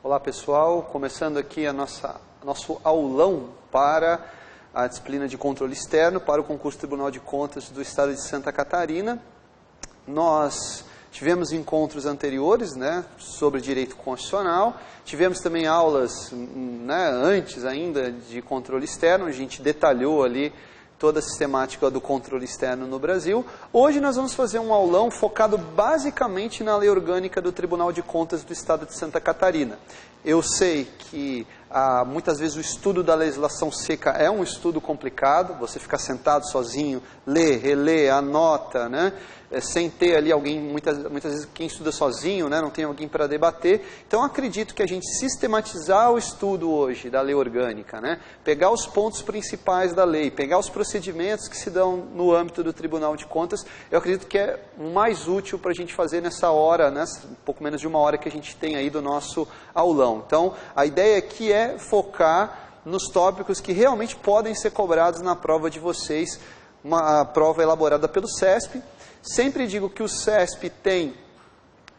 Olá pessoal, começando aqui nosso aulão para a disciplina de controle externo para o concurso Tribunal de Contas do Estado de Santa Catarina. Nós tivemos encontros anteriores, né, sobre direito constitucional, tivemos também aulas, né, antes ainda de controle externo, a gente detalhou ali toda a sistemática do controle externo no Brasil. Hoje nós vamos fazer um aulão focado basicamente na lei orgânica do Tribunal de Contas do Estado de Santa Catarina. Eu sei que muitas vezes o estudo da legislação seca é um estudo complicado, você fica sentado sozinho, lê, relê, anota, né? Sem ter ali alguém, muitas vezes quem estuda sozinho, né? Não tem alguém para debater. Então acredito que a gente sistematizar o estudo hoje da lei orgânica, né? Pegar os pontos principais da lei, pegar os procedimentos que se dão no âmbito do Tribunal de Contas, eu acredito que é mais útil para a gente fazer nessa hora, né? Um pouco menos de uma hora que a gente tem aí do nosso aulão. Então a ideia aqui é focar nos tópicos que realmente podem ser cobrados na prova de vocês, uma prova elaborada pelo CESP. Sempre digo que o CESP tem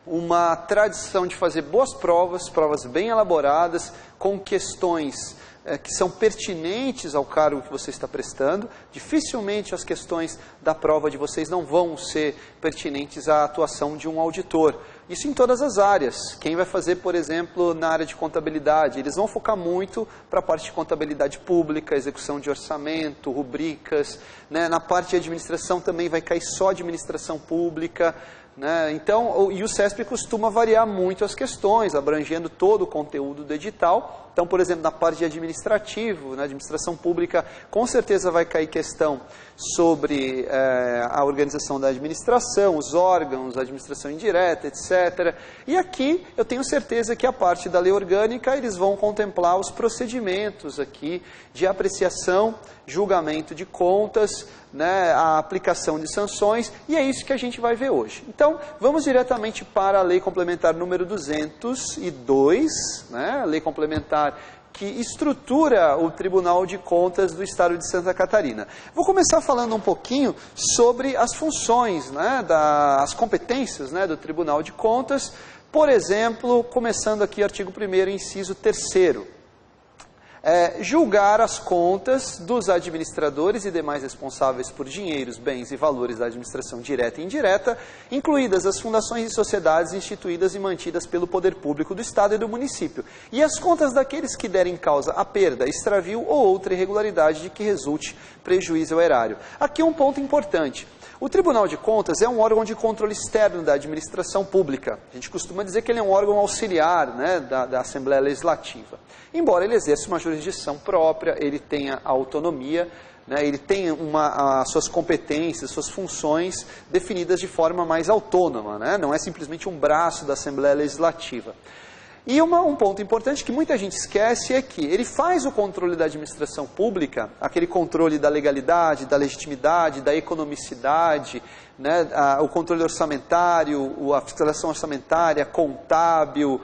uma tradição de fazer boas provas, provas bem elaboradas, com questões que são pertinentes ao cargo que você está prestando. Dificilmente as questões da prova de vocês não vão ser pertinentes à atuação de um auditor. Isso em todas as áreas. Quem vai fazer, por exemplo, na área de contabilidade, eles vão focar muito para a parte de contabilidade pública, execução de orçamento, rubricas, né? Na parte de administração também vai cair só administração pública, né? Então, e o CESP costuma variar muito as questões, abrangendo todo o conteúdo do edital. Então, por exemplo, na parte de administrativo, na administração pública, com certeza vai cair questão sobre a organização da administração, os órgãos, a administração indireta, etc. E aqui eu tenho certeza que a parte da lei orgânica, eles vão contemplar os procedimentos aqui de apreciação, julgamento de contas, né, a aplicação de sanções, e é isso que a gente vai ver hoje. Então, vamos diretamente para a Lei Complementar número 202, né, a Lei Complementar que estrutura o Tribunal de Contas do Estado de Santa Catarina. Vou começar falando um pouquinho sobre as funções, né, as competências, né, do Tribunal de Contas. Por exemplo, começando aqui artigo 1º, inciso 3º. Julgar as contas dos administradores e demais responsáveis por dinheiros, bens e valores da administração direta e indireta, incluídas as fundações e sociedades instituídas e mantidas pelo poder público do Estado e do município, e as contas daqueles que derem causa a perda, extravio ou outra irregularidade de que resulte prejuízo ao erário. Aqui um ponto importante. O Tribunal de Contas é um órgão de controle externo da administração pública. A gente costuma dizer que ele é um órgão auxiliar, né, da Assembleia Legislativa. Embora ele exerça uma jurisdição própria, ele tenha autonomia, né, ele tem as suas competências, suas funções definidas de forma mais autônoma, né, não é simplesmente um braço da Assembleia Legislativa. E um ponto importante que muita gente esquece é que ele faz o controle da administração pública, aquele controle da legalidade, da legitimidade, da economicidade, né, o controle orçamentário, a fiscalização orçamentária, contábil,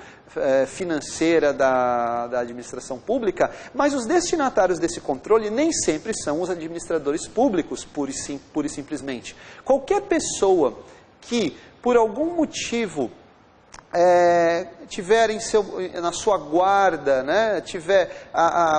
financeira da administração pública, mas os destinatários desse controle nem sempre são os administradores públicos, pura e simplesmente. Qualquer pessoa que, por algum motivo, tiver na sua guarda, né, tiver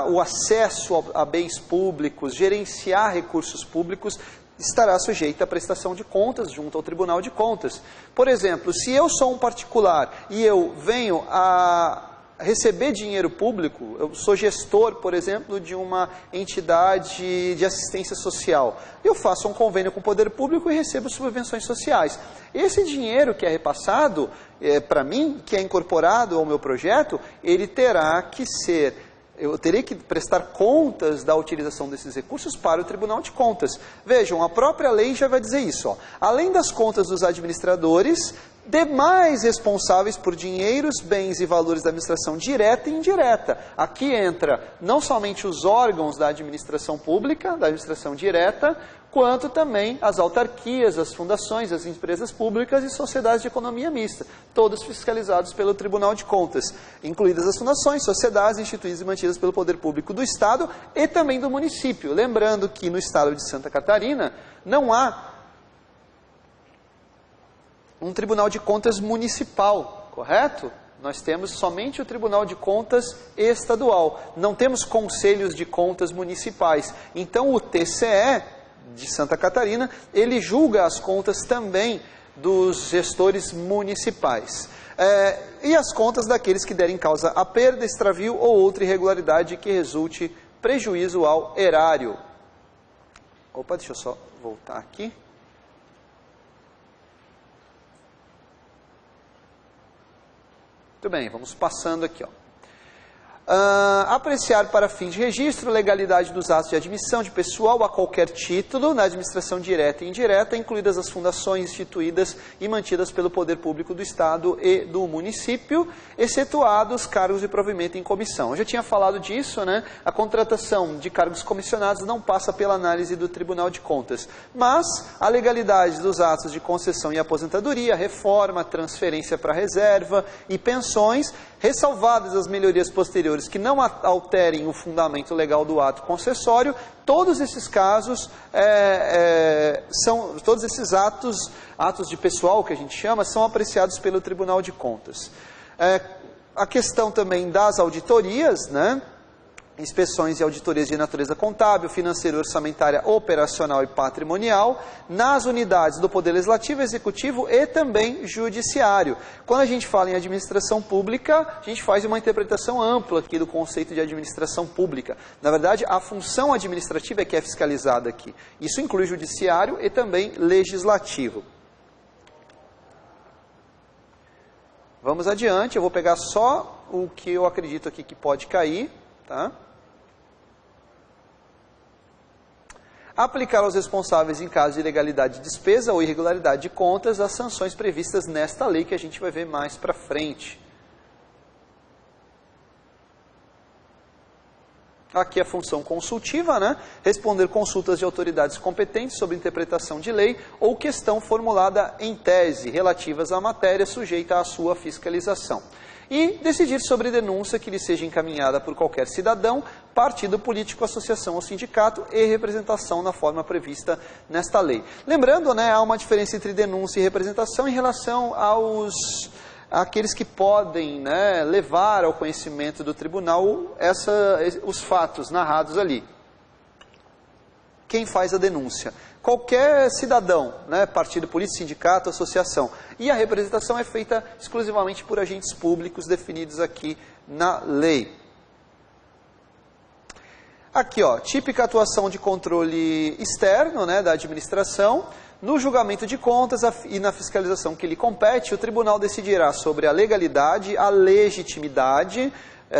o acesso a bens públicos, gerenciar recursos públicos, estará sujeita à prestação de contas junto ao Tribunal de Contas. Por exemplo, se eu sou um particular e eu venho a receber dinheiro público, eu sou gestor, por exemplo, de uma entidade de assistência social, eu faço um convênio com o poder público e recebo subvenções sociais. Esse dinheiro que é repassado para mim, que é incorporado ao meu projeto, ele terá que ser... Eu terei que prestar contas da utilização desses recursos para o Tribunal de Contas. Vejam, a própria lei já vai dizer isso. Ó. Além das contas dos administradores, demais responsáveis por dinheiros, bens e valores da administração direta e indireta. Aqui entra não somente os órgãos da administração pública, da administração direta, quanto também as autarquias, as fundações, as empresas públicas e sociedades de economia mista, todos fiscalizados pelo Tribunal de Contas, incluídas as fundações, sociedades instituídas e mantidas pelo poder público do Estado e também do município. Lembrando que no Estado de Santa Catarina não há um Tribunal de Contas municipal, correto? Nós temos somente o Tribunal de Contas estadual, não temos conselhos de contas municipais. Então o TCE de Santa Catarina, ele julga as contas também dos gestores municipais. E as contas daqueles que derem causa a perda, extravio ou outra irregularidade que resulte prejuízo ao erário. Opa, deixa eu só voltar aqui. Muito bem, vamos passando aqui, ó. Apreciar para fins de registro legalidade dos atos de admissão de pessoal a qualquer título na administração direta e indireta, incluídas as fundações instituídas e mantidas pelo poder público do Estado e do município, excetuados cargos de provimento em comissão. Eu já tinha falado disso, né? A contratação de cargos comissionados não passa pela análise do Tribunal de Contas, mas a legalidade dos atos de concessão e aposentadoria, reforma, transferência para reserva e pensões, ressalvadas as melhorias posteriores que não alterem o fundamento legal do ato concessório, todos esses casos, todos esses atos de pessoal, que a gente chama, são apreciados pelo Tribunal de Contas. A questão também das auditorias, né? Inspeções e auditorias de natureza contábil, financeira, orçamentária, operacional e patrimonial, nas unidades do Poder Legislativo, Executivo e também Judiciário. Quando a gente fala em administração pública, a gente faz uma interpretação ampla aqui do conceito de administração pública. Na verdade, a função administrativa é que é fiscalizada aqui. Isso inclui Judiciário e também Legislativo. Vamos adiante, eu vou pegar só o que eu acredito aqui que pode cair, tá? Aplicar aos responsáveis em caso de ilegalidade de despesa ou irregularidade de contas as sanções previstas nesta lei que a gente vai ver mais para frente. Aqui a função consultiva, né? Responder consultas de autoridades competentes sobre interpretação de lei ou questão formulada em tese relativas à matéria sujeita à sua fiscalização. E decidir sobre denúncia que lhe seja encaminhada por qualquer cidadão, partido político, associação ou sindicato e representação na forma prevista nesta lei. Lembrando, né, há uma diferença entre denúncia e representação em relação àqueles que podem, né, levar ao conhecimento do tribunal os fatos narrados ali. Quem faz a denúncia? Qualquer cidadão, né, partido político, sindicato, associação. E a representação é feita exclusivamente por agentes públicos definidos aqui na lei. Aqui, ó, típica atuação de controle externo, né, da administração. No julgamento de contas e na fiscalização que lhe compete, o tribunal decidirá sobre a legalidade, a legitimidade.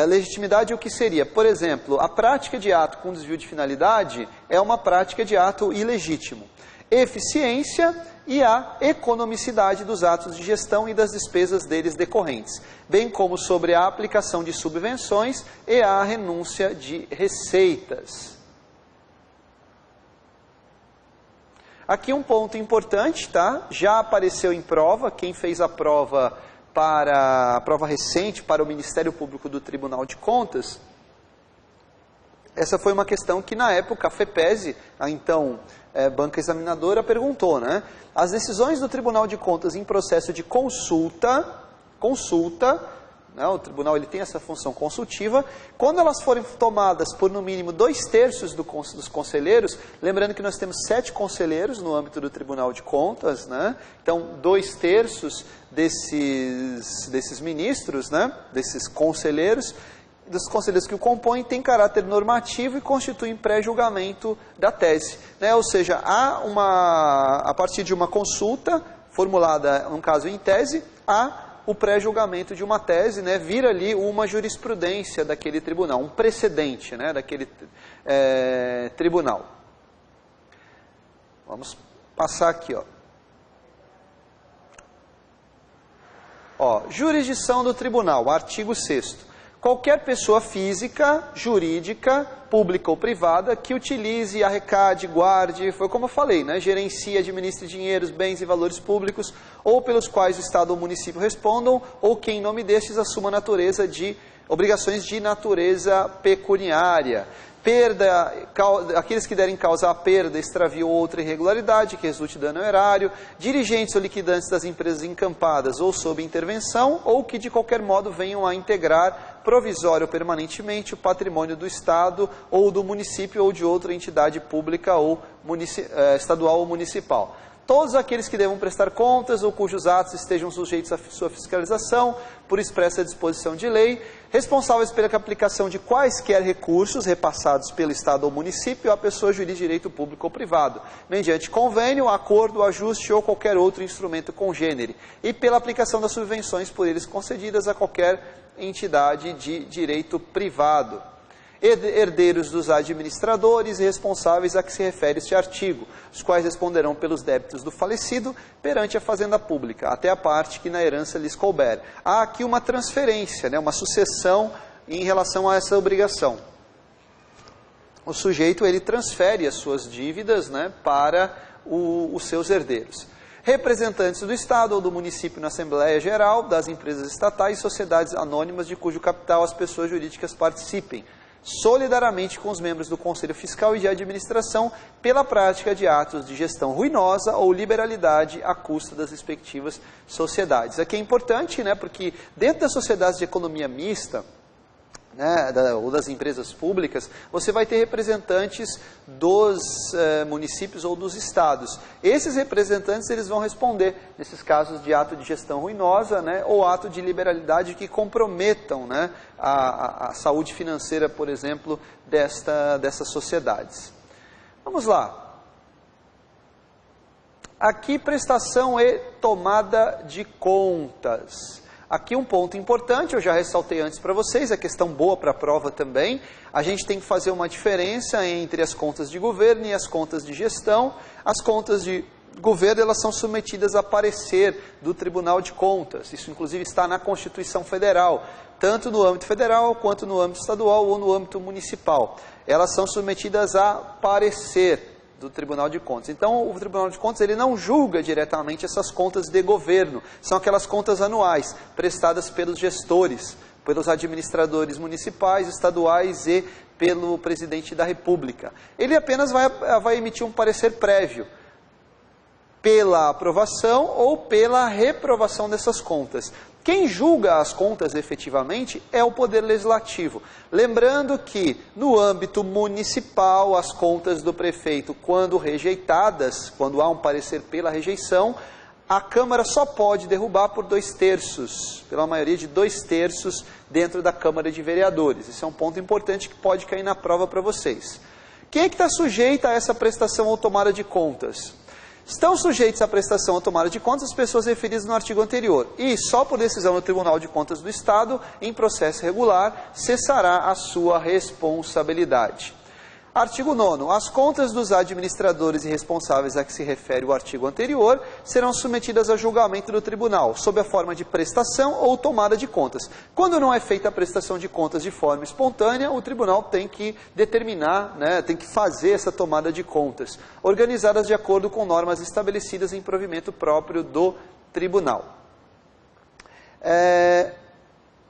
Legitimidade o que seria? Por exemplo, a prática de ato com desvio de finalidade é uma prática de ato ilegítimo. Eficiência e a economicidade dos atos de gestão e das despesas deles decorrentes, bem como sobre a aplicação de subvenções e a renúncia de receitas. Aqui um ponto importante, tá? Já apareceu em prova, quem fez a prova recente para o Ministério Público do Tribunal de Contas, essa foi uma questão que na época a FEPESE, a então banca examinadora, perguntou, né? As decisões do Tribunal de Contas em processo de consulta, né, o tribunal ele tem essa função consultiva, quando elas forem tomadas por no mínimo 2/3 dos conselheiros, lembrando que nós temos 7 conselheiros no âmbito do Tribunal de Contas, né? Então 2/3 desses ministros, né, desses conselheiros, dos conselheiros que o compõem, tem caráter normativo e constituem pré-julgamento da tese, né? Ou seja, a partir de uma consulta formulada, no caso em tese, há o pré-julgamento de uma tese, né, vira ali uma jurisprudência daquele tribunal, um precedente, né, daquele tribunal. Vamos passar aqui, ó. Jurisdição do tribunal, artigo 6º. Qualquer pessoa física, jurídica, pública ou privada que utilize, arrecade, guarde, foi como eu falei, né, gerencie, administre dinheiros, bens e valores públicos, ou pelos quais o Estado ou o município respondam, ou que em nome destes assuma natureza de obrigações de natureza pecuniária. Perda, aqueles que derem causa à perda, extravio ou outra irregularidade que resulte dano ao erário, dirigentes ou liquidantes das empresas encampadas ou sob intervenção, ou que de qualquer modo venham a integrar provisório ou permanentemente o patrimônio do Estado ou do município ou de outra entidade pública ou estadual ou municipal. Todos aqueles que devam prestar contas ou cujos atos estejam sujeitos à sua fiscalização, por expressa disposição de lei, responsáveis pela aplicação de quaisquer recursos repassados pelo Estado ou município à pessoa jurídica de direito público ou privado, mediante convênio, acordo, ajuste ou qualquer outro instrumento congênere, e pela aplicação das subvenções por eles concedidas a qualquer entidade de direito privado. Herdeiros dos administradores e responsáveis a que se refere este artigo, os quais responderão pelos débitos do falecido perante a fazenda pública, até a parte que na herança lhes couber. Há aqui uma transferência, né, uma sucessão em relação a essa obrigação. O sujeito ele transfere as suas dívidas, né, para os seus herdeiros. Representantes do Estado ou do município na Assembleia Geral, das empresas estatais e sociedades anônimas de cujo capital as pessoas jurídicas participem, solidariamente com os membros do Conselho Fiscal e de Administração, pela prática de atos de gestão ruinosa ou liberalidade à custa das respectivas sociedades. Aqui é importante, né, porque dentro das sociedades de economia mista, né, ou das empresas públicas, você vai ter representantes dos municípios ou dos estados. Esses representantes eles vão responder nesses casos de ato de gestão ruinosa, né, ou ato de liberalidade que comprometam, né, a saúde financeira, por exemplo, dessas sociedades. Vamos lá. Aqui, prestação e tomada de contas. Aqui um ponto importante, eu já ressaltei antes para vocês, a questão boa para a prova também. A gente tem que fazer uma diferença entre as contas de governo e as contas de gestão. As contas de governo, elas são submetidas a parecer do Tribunal de Contas. Isso, inclusive, está na Constituição Federal, tanto no âmbito federal, quanto no âmbito estadual ou no âmbito municipal. Elas são submetidas a parecer do Tribunal de Contas. Então, o Tribunal de Contas ele não julga diretamente essas contas de governo, são aquelas contas anuais, prestadas pelos gestores, pelos administradores municipais, estaduais e pelo presidente da República. Ele apenas vai emitir um parecer prévio, pela aprovação ou pela reprovação dessas contas. Quem julga as contas efetivamente é o Poder Legislativo. Lembrando que, no âmbito municipal, as contas do prefeito, quando rejeitadas, quando há um parecer pela rejeição, a Câmara só pode derrubar por 2/3, pela maioria de 2/3 dentro da Câmara de Vereadores. Esse é um ponto importante que pode cair na prova para vocês. Quem é que está sujeito a essa prestação ou tomada de contas? Estão sujeitos à prestação ou tomada de contas as pessoas referidas no artigo anterior. E só por decisão do Tribunal de Contas do Estado, em processo regular, cessará a sua responsabilidade. Artigo 9º. As contas dos administradores e responsáveis a que se refere o artigo anterior serão submetidas a julgamento do tribunal, sob a forma de prestação ou tomada de contas. Quando não é feita a prestação de contas de forma espontânea, o tribunal tem que determinar, né, tem que fazer essa tomada de contas, organizadas de acordo com normas estabelecidas em provimento próprio do tribunal.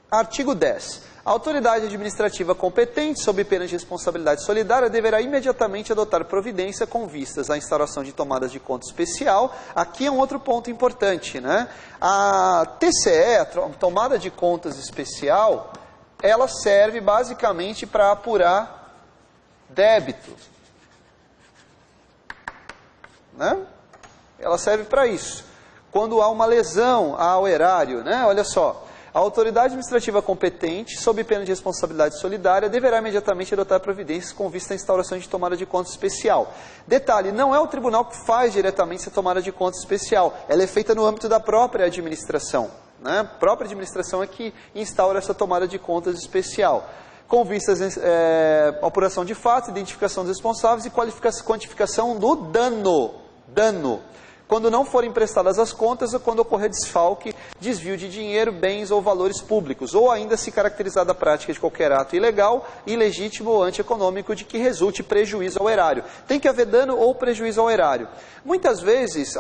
Artigo 10. A autoridade administrativa competente, sob pena de responsabilidade solidária, deverá imediatamente adotar providência com vistas à instauração de tomadas de conta especial. Aqui é um outro ponto importante, né? A TCE, a tomada de contas especial, ela serve basicamente para apurar débito, né? Ela serve para isso. Quando há uma lesão ao erário, né? Olha só. A autoridade administrativa competente, sob pena de responsabilidade solidária, deverá imediatamente adotar providências com vista à instauração de tomada de conta especial. Detalhe, não é o tribunal que faz diretamente essa tomada de conta especial, ela é feita no âmbito da própria administração, né? A própria administração é que instaura essa tomada de contas especial, com vistas à apuração de fatos, identificação dos responsáveis e quantificação do dano. quando não forem prestadas as contas ou quando ocorrer desfalque, desvio de dinheiro, bens ou valores públicos, ou ainda se caracterizar da prática de qualquer ato ilegal, ilegítimo ou antieconômico de que resulte prejuízo ao erário. Tem que haver dano ou prejuízo ao erário. Muitas vezes,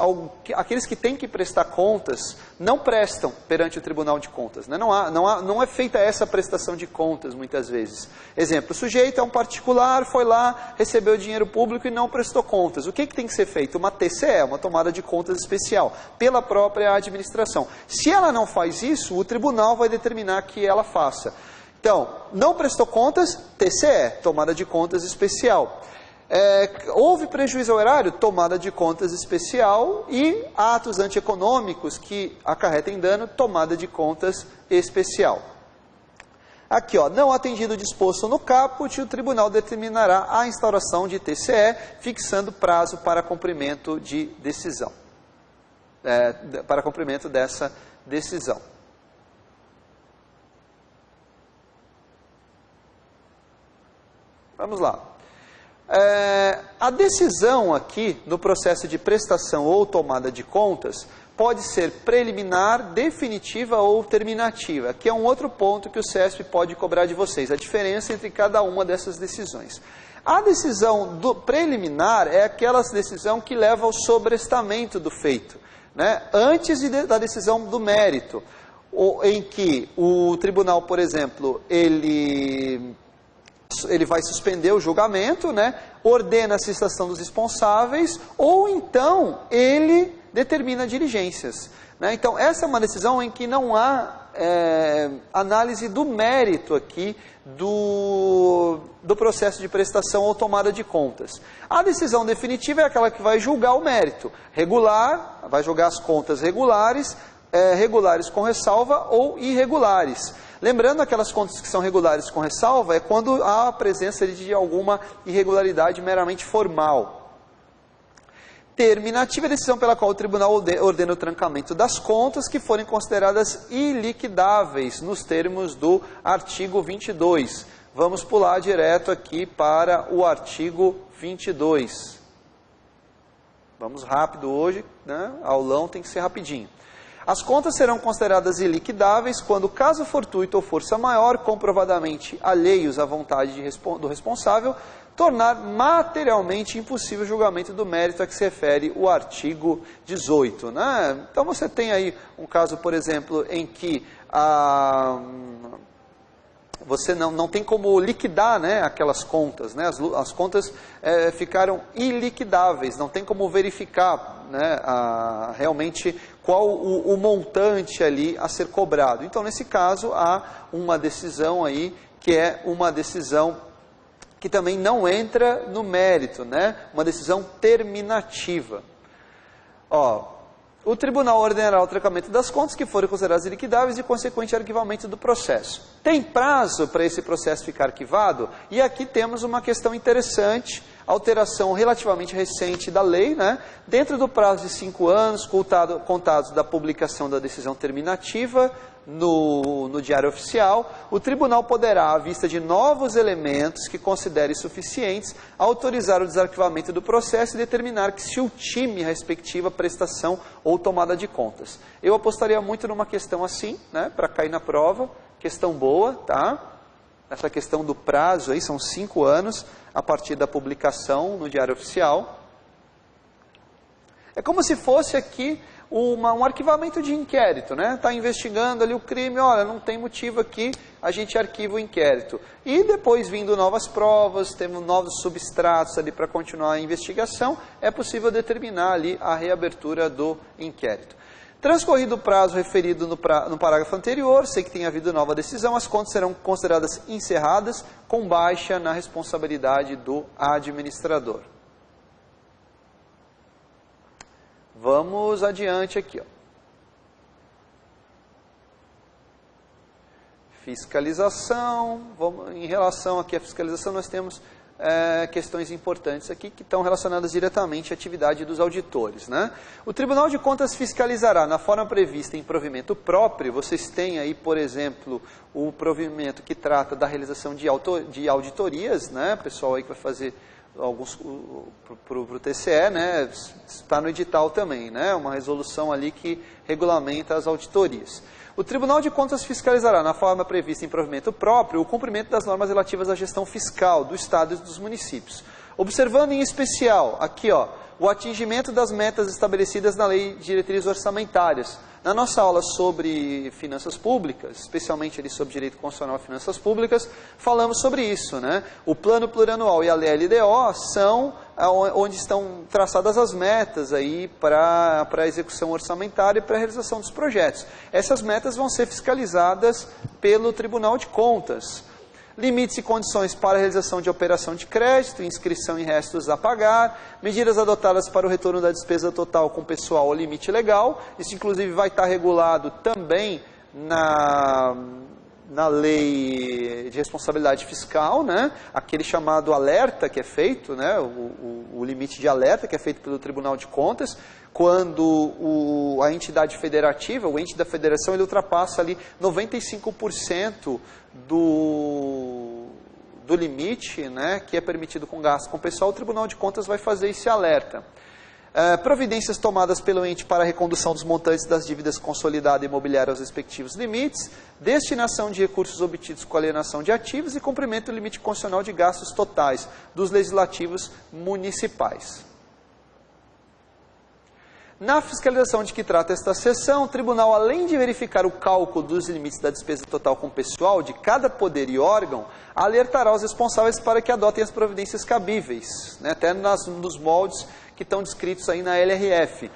aqueles que têm que prestar contas não prestam perante o Tribunal de Contas, né? Não é feita essa prestação de contas, muitas vezes. Exemplo, o sujeito é um particular, foi lá, recebeu dinheiro público e não prestou contas. O que tem que ser feito? Uma TCE, uma tomada de contas especial, pela própria administração. Se ela não faz isso, o tribunal vai determinar que ela faça. Então, não prestou contas, TCE, tomada de contas especial. Houve prejuízo ao erário, tomada de contas especial, e atos antieconômicos que acarretem dano, tomada de contas especial. Aqui, ó, não atendido o disposto no caput, o tribunal determinará a instauração de TCE, fixando prazo para cumprimento de decisão. Para cumprimento dessa decisão. Vamos lá. A decisão aqui, no processo de prestação ou tomada de contas, pode ser preliminar, definitiva ou terminativa, que é um outro ponto que o CESP pode cobrar de vocês, a diferença entre cada uma dessas decisões. A decisão preliminar é aquela decisão que leva ao sobrestamento do feito, né? Antes da decisão do mérito, em que o tribunal, por exemplo, ele vai suspender o julgamento, né? Ordena a cessação dos responsáveis, ou então ele determina diligências, né? Então, essa é uma decisão em que não há análise do mérito aqui do processo de prestação ou tomada de contas. A decisão definitiva é aquela que vai julgar o mérito. Regular, vai julgar as contas regulares, regulares com ressalva ou irregulares. Lembrando, aquelas contas que são regulares com ressalva é quando há a presença de alguma irregularidade meramente formal. Terminativa é a decisão pela qual o tribunal ordena o trancamento das contas que forem consideradas iliquidáveis nos termos do artigo 22. Vamos pular direto aqui para o artigo 22. Vamos rápido hoje, né? Aulão tem que ser rapidinho. As contas serão consideradas iliquidáveis quando, caso fortuito ou força maior, comprovadamente alheios à vontade do responsável, tornar materialmente impossível o julgamento do mérito a que se refere o artigo 18. Né? Então você tem aí um caso, por exemplo, em que você não tem como liquidar, né, aquelas contas, né? As contas ficaram iliquidáveis, não tem como verificar, né, realmente qual o montante ali a ser cobrado. Então, nesse caso, há uma decisão aí que é uma decisão que também não entra no mérito, né? Uma decisão terminativa. O tribunal ordenará o trancamento das contas que forem consideradas iliquidáveis e consequente arquivamento do processo. Tem prazo para esse processo ficar arquivado? E aqui temos uma questão interessante, alteração relativamente recente da lei, né? Dentro do prazo de 5 anos, contados da publicação da decisão terminativa no Diário Oficial, o tribunal poderá, à vista de novos elementos que considere suficientes, autorizar o desarquivamento do processo e determinar que se ultime a respectiva prestação ou tomada de contas. Eu apostaria muito numa questão assim, né, para cair na prova, questão boa, tá? Essa questão do prazo aí, são 5 anos, a partir da publicação no Diário Oficial. É como se fosse aqui um arquivamento de inquérito, né? Está investigando ali o crime, olha, não tem motivo aqui, a gente arquiva o inquérito. E depois, vindo novas provas, temos novos substratos ali para continuar a investigação, é possível determinar ali a reabertura do inquérito. Transcorrido o prazo referido no parágrafo anterior, sei que tem havido nova decisão, as contas serão consideradas encerradas com baixa na responsabilidade do administrador. Vamos adiante aqui, ó. Fiscalização. Em relação aqui à fiscalização, nós temos questões importantes aqui que estão relacionadas diretamente à atividade dos auditores, né? O Tribunal de Contas fiscalizará na forma prevista em provimento próprio. Vocês têm aí, por exemplo, o provimento que trata da realização de auditorias, né? O pessoal aí que vai fazer para o TCE, né, está no edital também, né, uma resolução ali que regulamenta as auditorias. O Tribunal de Contas fiscalizará, na forma prevista em provimento próprio, o cumprimento das normas relativas à gestão fiscal do Estado e dos municípios, observando em especial, aqui ó, o atingimento das metas estabelecidas na Lei de Diretrizes Orçamentárias. Na nossa aula sobre finanças públicas, especialmente ali sobre Direito Constitucional e Finanças Públicas, falamos sobre isso, né? O Plano Plurianual e a LDO são onde estão traçadas as metas aí para a execução orçamentária e para a realização dos projetos. Essas metas vão ser fiscalizadas pelo Tribunal de Contas. Limites e condições para a realização de operação de crédito, inscrição em restos a pagar, medidas adotadas para o retorno da despesa total com pessoal ao limite legal. Isso, inclusive, vai estar regulado também na lei de responsabilidade fiscal, né? Aquele chamado alerta que é feito, né? O limite de alerta que é feito pelo Tribunal de Contas, quando a entidade federativa, o ente da federação, ele ultrapassa ali 95% do limite, né, que é permitido com gasto com pessoal, o Tribunal de Contas vai fazer esse alerta. Providências tomadas pelo ente para a recondução dos montantes das dívidas consolidadas imobiliárias aos respectivos limites, destinação de recursos obtidos com alienação de ativos e cumprimento do limite constitucional de gastos totais dos legislativos municipais. Na fiscalização de que trata esta seção, o tribunal, além de verificar o cálculo dos limites da despesa total com pessoal de cada poder e órgão, alertará os responsáveis para que adotem as providências cabíveis, né, até nos moldes que estão descritos aí na LRF.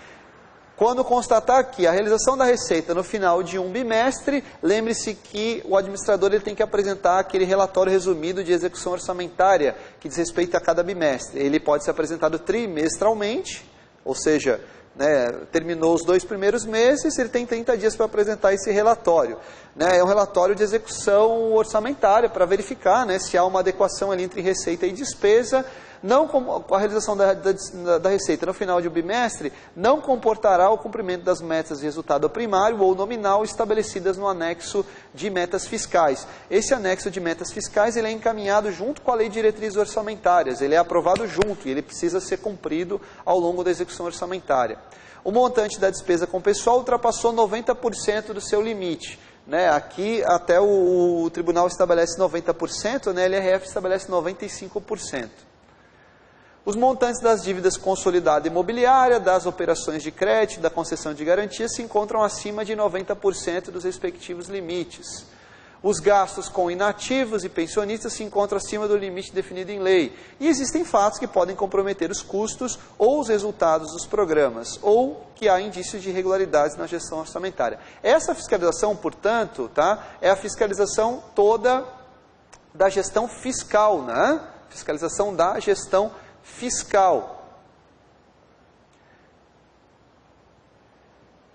Quando constatar que a realização da receita no final de um bimestre, lembre-se que o administrador ele tem que apresentar aquele relatório resumido de execução orçamentária que diz respeito a cada bimestre. Ele pode ser apresentado trimestralmente, ou seja, né, terminou os 2 primeiros meses, ele tem 30 dias para apresentar esse relatório. Né, é um relatório de execução orçamentária para verificar, né, se há uma adequação ali entre receita e despesa. Não a realização da receita no final de um bimestre não comportará o cumprimento das metas de resultado primário ou nominal estabelecidas no anexo de metas fiscais. Esse anexo de metas fiscais ele é encaminhado junto com a Lei de Diretrizes Orçamentárias, ele é aprovado junto e ele precisa ser cumprido ao longo da execução orçamentária. O montante da despesa com pessoal ultrapassou 90% do seu limite. Né, aqui até o tribunal estabelece 90%, né, a LRF estabelece 95%. Os montantes das dívidas consolidadas imobiliária, das operações de crédito, da concessão de garantia se encontram acima de 90% dos respectivos limites. Os gastos com inativos e pensionistas se encontram acima do limite definido em lei. E existem fatos que podem comprometer os custos ou os resultados dos programas, ou que há indícios de irregularidades na gestão orçamentária. Essa fiscalização, portanto, tá, é a fiscalização toda da gestão fiscal, né? Fiscalização da gestão fiscal.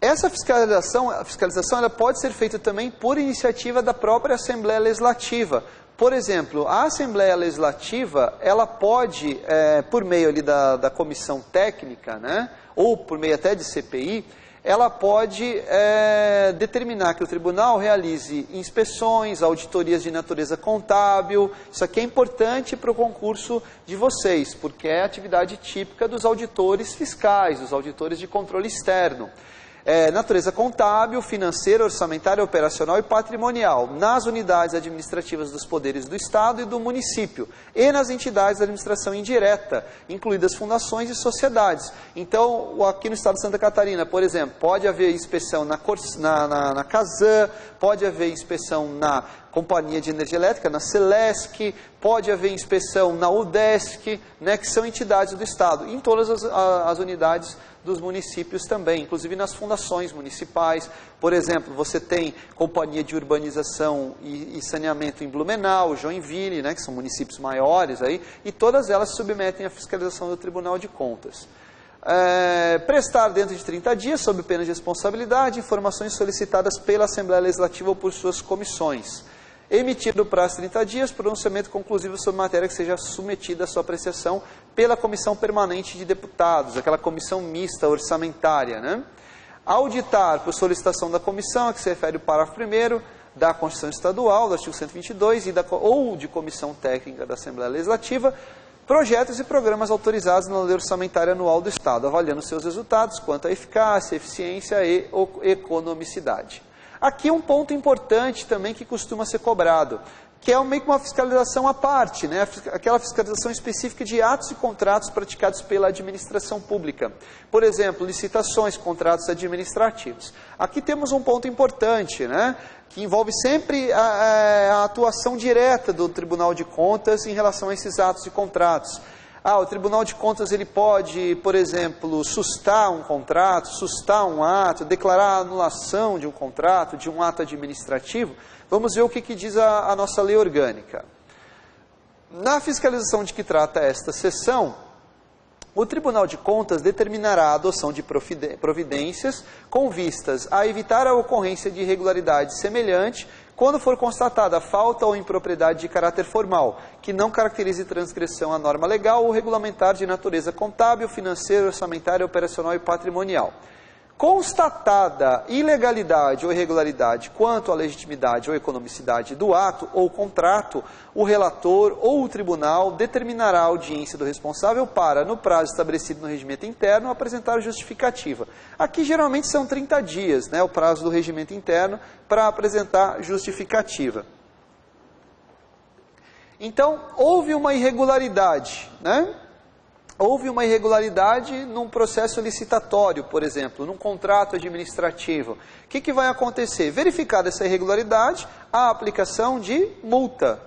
Essa fiscalização ela pode ser feita também por iniciativa da própria Assembleia Legislativa. Por exemplo, a Assembleia Legislativa, ela pode, por meio ali da comissão técnica, né, ou por meio até de CPI, ela pode determinar que o tribunal realize inspeções, auditorias de natureza contábil. Isso aqui é importante para o concurso de vocês, porque é a atividade típica dos auditores fiscais, dos auditores de controle externo. Natureza contábil, financeira, orçamentária, operacional e patrimonial, nas unidades administrativas dos poderes do Estado e do município, e nas entidades de administração indireta, incluídas fundações e sociedades. Então, aqui no Estado de Santa Catarina, por exemplo, pode haver inspeção na Casan, pode haver inspeção na Companhia de Energia Elétrica, na Celesc, pode haver inspeção na UDESC, né, que são entidades do Estado, em todas as unidades dos municípios também, inclusive nas fundações municipais. Por exemplo, você tem Companhia de Urbanização e Saneamento em Blumenau, Joinville, né, que são municípios maiores, aí, e todas elas se submetem à fiscalização do Tribunal de Contas. Prestar dentro de 30 dias, sob pena de responsabilidade, informações solicitadas pela Assembleia Legislativa ou por suas comissões. Emitir no prazo de 30 dias, pronunciamento conclusivo sobre matéria que seja submetida à sua apreciação pela Comissão Permanente de Deputados, aquela comissão mista orçamentária, né? Auditar por solicitação da comissão, a que se refere o parágrafo 1º da Constituição Estadual, do artigo 122, ou de comissão técnica da Assembleia Legislativa, projetos e programas autorizados na lei orçamentária anual do Estado, avaliando seus resultados quanto à eficácia, eficiência e economicidade. Aqui um ponto importante também que costuma ser cobrado, que é meio que uma fiscalização à parte, né? Aquela fiscalização específica de atos e contratos praticados pela administração pública. Por exemplo, licitações, contratos administrativos. Aqui temos um ponto importante, né? Que envolve sempre a atuação direta do Tribunal de Contas em relação a esses atos e contratos. O Tribunal de Contas ele pode, por exemplo, sustar um contrato, sustar um ato, declarar a anulação de um contrato, de um ato administrativo. Vamos ver o que diz a nossa lei orgânica. Na fiscalização de que trata esta seção, o Tribunal de Contas determinará a adoção de providências com vistas a evitar a ocorrência de irregularidade semelhante quando for constatada falta ou impropriedade de caráter formal, que não caracterize transgressão à norma legal ou regulamentar de natureza contábil, financeira, orçamentária, operacional e patrimonial. Constatada ilegalidade ou irregularidade quanto à legitimidade ou economicidade do ato ou contrato, o relator ou o tribunal determinará a audiência do responsável para, no prazo estabelecido no regimento interno, apresentar justificativa. Aqui geralmente são 30 dias, né, o prazo do regimento interno para apresentar justificativa. Então, houve uma irregularidade, né? Houve uma irregularidade num processo licitatório, por exemplo, num contrato administrativo. O que vai acontecer? Verificada essa irregularidade, a aplicação de multa.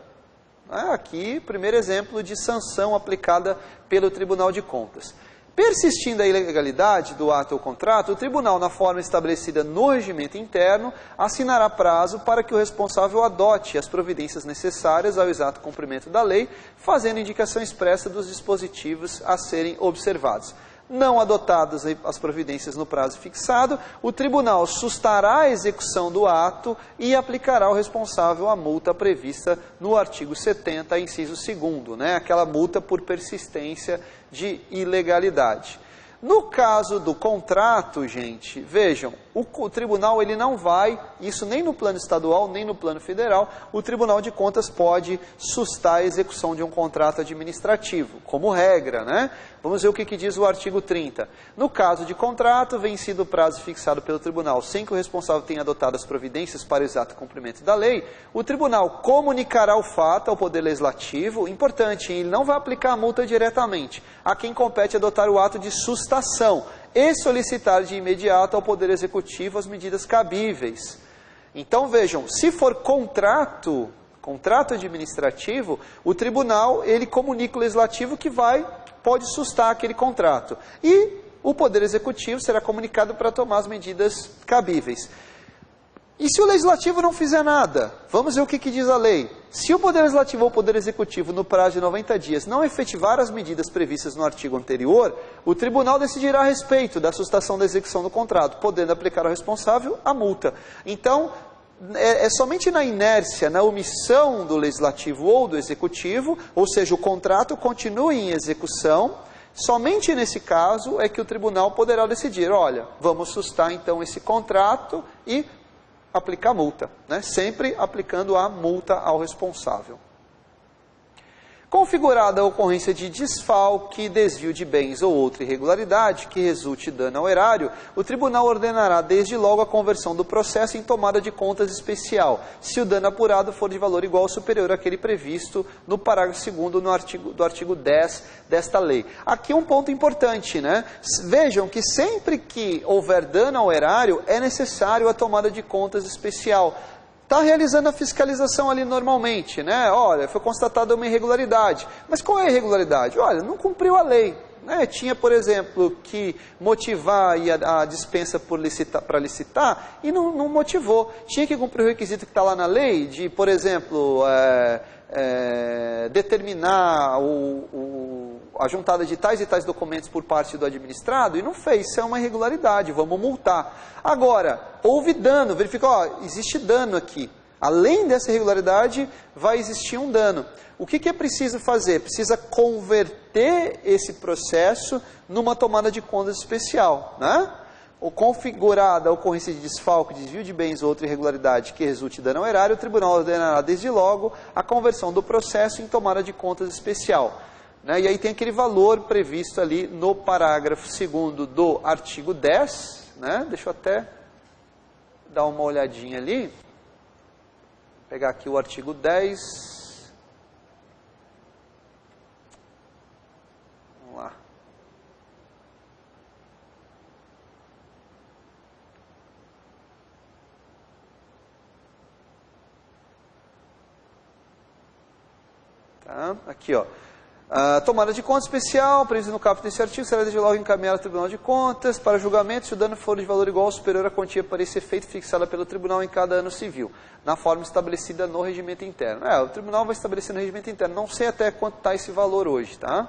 Aqui, primeiro exemplo de sanção aplicada pelo Tribunal de Contas. Persistindo a ilegalidade do ato ou contrato, o tribunal, na forma estabelecida no regimento interno, assinará prazo para que o responsável adote as providências necessárias ao exato cumprimento da lei, fazendo indicação expressa dos dispositivos a serem observados. Não adotadas as providências no prazo fixado, o tribunal sustará a execução do ato e aplicará ao responsável a multa prevista no artigo 70, inciso 2º, né? Aquela multa por persistência de ilegalidade. No caso do contrato, gente, vejam, o tribunal ele não vai, isso nem no plano estadual, nem no plano federal, o Tribunal de Contas pode sustar a execução de um contrato administrativo, como regra, né? Vamos ver o que diz o artigo 30. No caso de contrato, vencido o prazo fixado pelo tribunal, sem que o responsável tenha adotado as providências para o exato cumprimento da lei, o tribunal comunicará o fato ao Poder Legislativo, importante, ele não vai aplicar a multa diretamente, a quem compete adotar o ato de sustação e solicitar de imediato ao Poder Executivo as medidas cabíveis. Então vejam, se for contrato administrativo, o tribunal ele comunica o legislativo que pode sustar aquele contrato. E o Poder Executivo será comunicado para tomar as medidas cabíveis. E se o Legislativo não fizer nada? Vamos ver o que diz a lei. Se o Poder Legislativo ou o Poder Executivo, no prazo de 90 dias, não efetivar as medidas previstas no artigo anterior, o Tribunal decidirá a respeito da sustação da execução do contrato, podendo aplicar ao responsável a multa. Então, é somente na inércia, na omissão do Legislativo ou do Executivo, ou seja, o contrato continua em execução, somente nesse caso é que o Tribunal poderá decidir, olha, vamos sustar então esse contrato e aplicar multa, né? Sempre aplicando a multa ao responsável. Configurada a ocorrência de desfalque, desvio de bens ou outra irregularidade que resulte dano ao erário, o tribunal ordenará desde logo a conversão do processo em tomada de contas especial, se o dano apurado for de valor igual ou superior àquele previsto no parágrafo 2º do artigo 10 desta lei. Aqui um ponto importante, né? Vejam que sempre que houver dano ao erário, é necessário a tomada de contas especial. Está realizando a fiscalização ali normalmente, né? Olha, foi constatada uma irregularidade. Mas qual é a irregularidade? Olha, não cumpriu a lei. Né? Tinha, por exemplo, que motivar a dispensa para licitar e não motivou. Tinha que cumprir o requisito que está lá na lei de, por exemplo, determinar a juntada de tais e tais documentos por parte do administrado e não fez. Isso é uma irregularidade, vamos multar. Agora, houve dano, verificou, existe dano aqui. Além dessa irregularidade, vai existir um dano. O que é preciso fazer? Precisa converter esse processo numa tomada de contas especial, né? Ou configurada a ocorrência de desfalque, desvio de bens ou outra irregularidade que resulte dano ao erário, o tribunal ordenará desde logo a conversão do processo em tomada de contas especial. né? E aí tem aquele valor previsto ali no parágrafo 2º do artigo 10, né? Deixa eu até dar uma olhadinha ali. Vou pegar aqui o artigo 10. Vamos lá. Tá? Aqui, ó. A tomada de conta especial, prevista no caput desse artigo, será desde logo encaminhada ao Tribunal de Contas para julgamento se o dano for de valor igual ou superior à quantia para esse efeito fixada pelo Tribunal em cada ano civil, na forma estabelecida no regimento interno. O Tribunal vai estabelecer no regimento interno. Não sei até quanto está esse valor hoje, tá?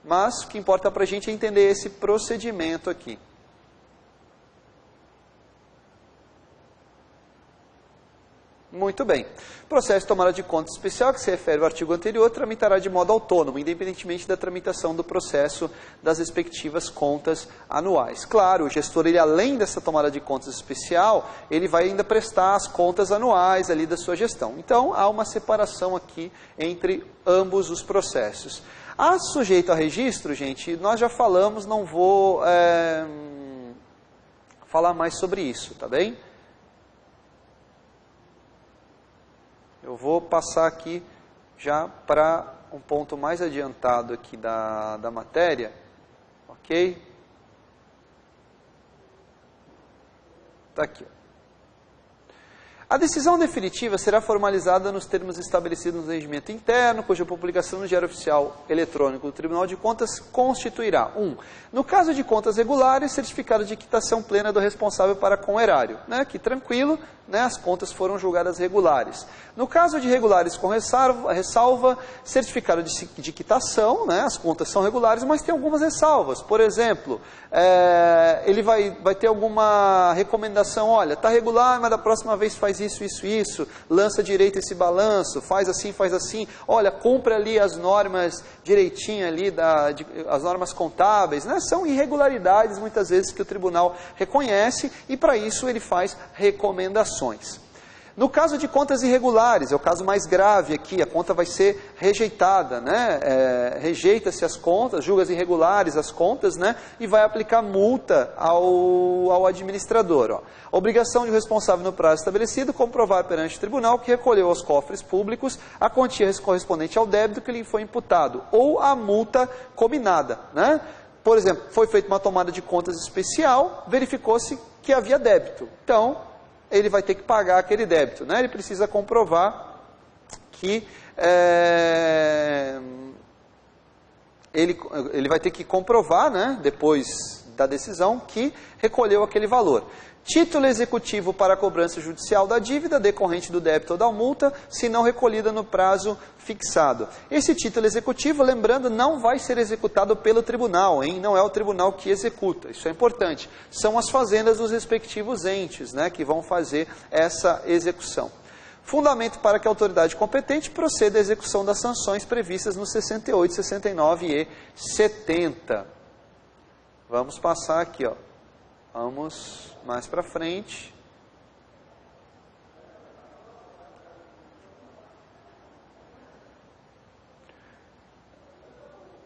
Mas o que importa para a gente é entender esse procedimento aqui. Muito bem. Processo de tomada de conta especial, que se refere ao artigo anterior, tramitará de modo autônomo, independentemente da tramitação do processo das respectivas contas anuais. Claro, o gestor, ele, além dessa tomada de contas especial, ele vai ainda prestar as contas anuais ali da sua gestão. Então, há uma separação aqui entre ambos os processos. Sujeito a registro, gente, nós já falamos, não vou falar mais sobre isso, tá bem? Eu vou passar aqui já para um ponto mais adiantado aqui da matéria, ok? Está aqui. A decisão definitiva será formalizada nos termos estabelecidos no regimento interno, cuja publicação no Diário Oficial Eletrônico do Tribunal de Contas constituirá: 1. No caso de contas regulares, certificado de quitação plena do responsável para com o erário. Que tranquilo, as contas foram julgadas regulares. No caso de regulares com ressalva, certificado de quitação, as contas são regulares, mas tem algumas ressalvas. Por exemplo, ele vai ter alguma recomendação: olha, está regular, mas da próxima vez faz isso, lança direito esse balanço, faz assim, olha, cumpre ali as normas direitinho ali, as normas contábeis, São irregularidades, muitas vezes, que o tribunal reconhece, e para isso ele faz recomendações. No caso de contas irregulares, é o caso mais grave aqui, a conta vai ser rejeitada, rejeita-se as contas, julga as irregulares as contas, e vai aplicar multa ao administrador. Obrigação de responsável no prazo estabelecido comprovar perante o tribunal que recolheu aos cofres públicos a quantia correspondente ao débito que lhe foi imputado, ou a multa combinada, Por exemplo, foi feita uma tomada de contas especial, verificou-se que havia débito. Então, ele vai ter que pagar aquele débito, Ele precisa comprovar que ele vai ter que comprovar, depois da decisão, que recolheu aquele valor. Título executivo para a cobrança judicial da dívida decorrente do débito ou da multa, se não recolhida no prazo fixado. Esse título executivo, lembrando, não vai ser executado pelo tribunal, não é o tribunal que executa, isso é importante. São as fazendas dos respectivos entes, que vão fazer essa execução. Fundamento para que a autoridade competente proceda à execução das sanções previstas nos 68, 69 e 70. Vamos passar aqui, Vamos mais para frente.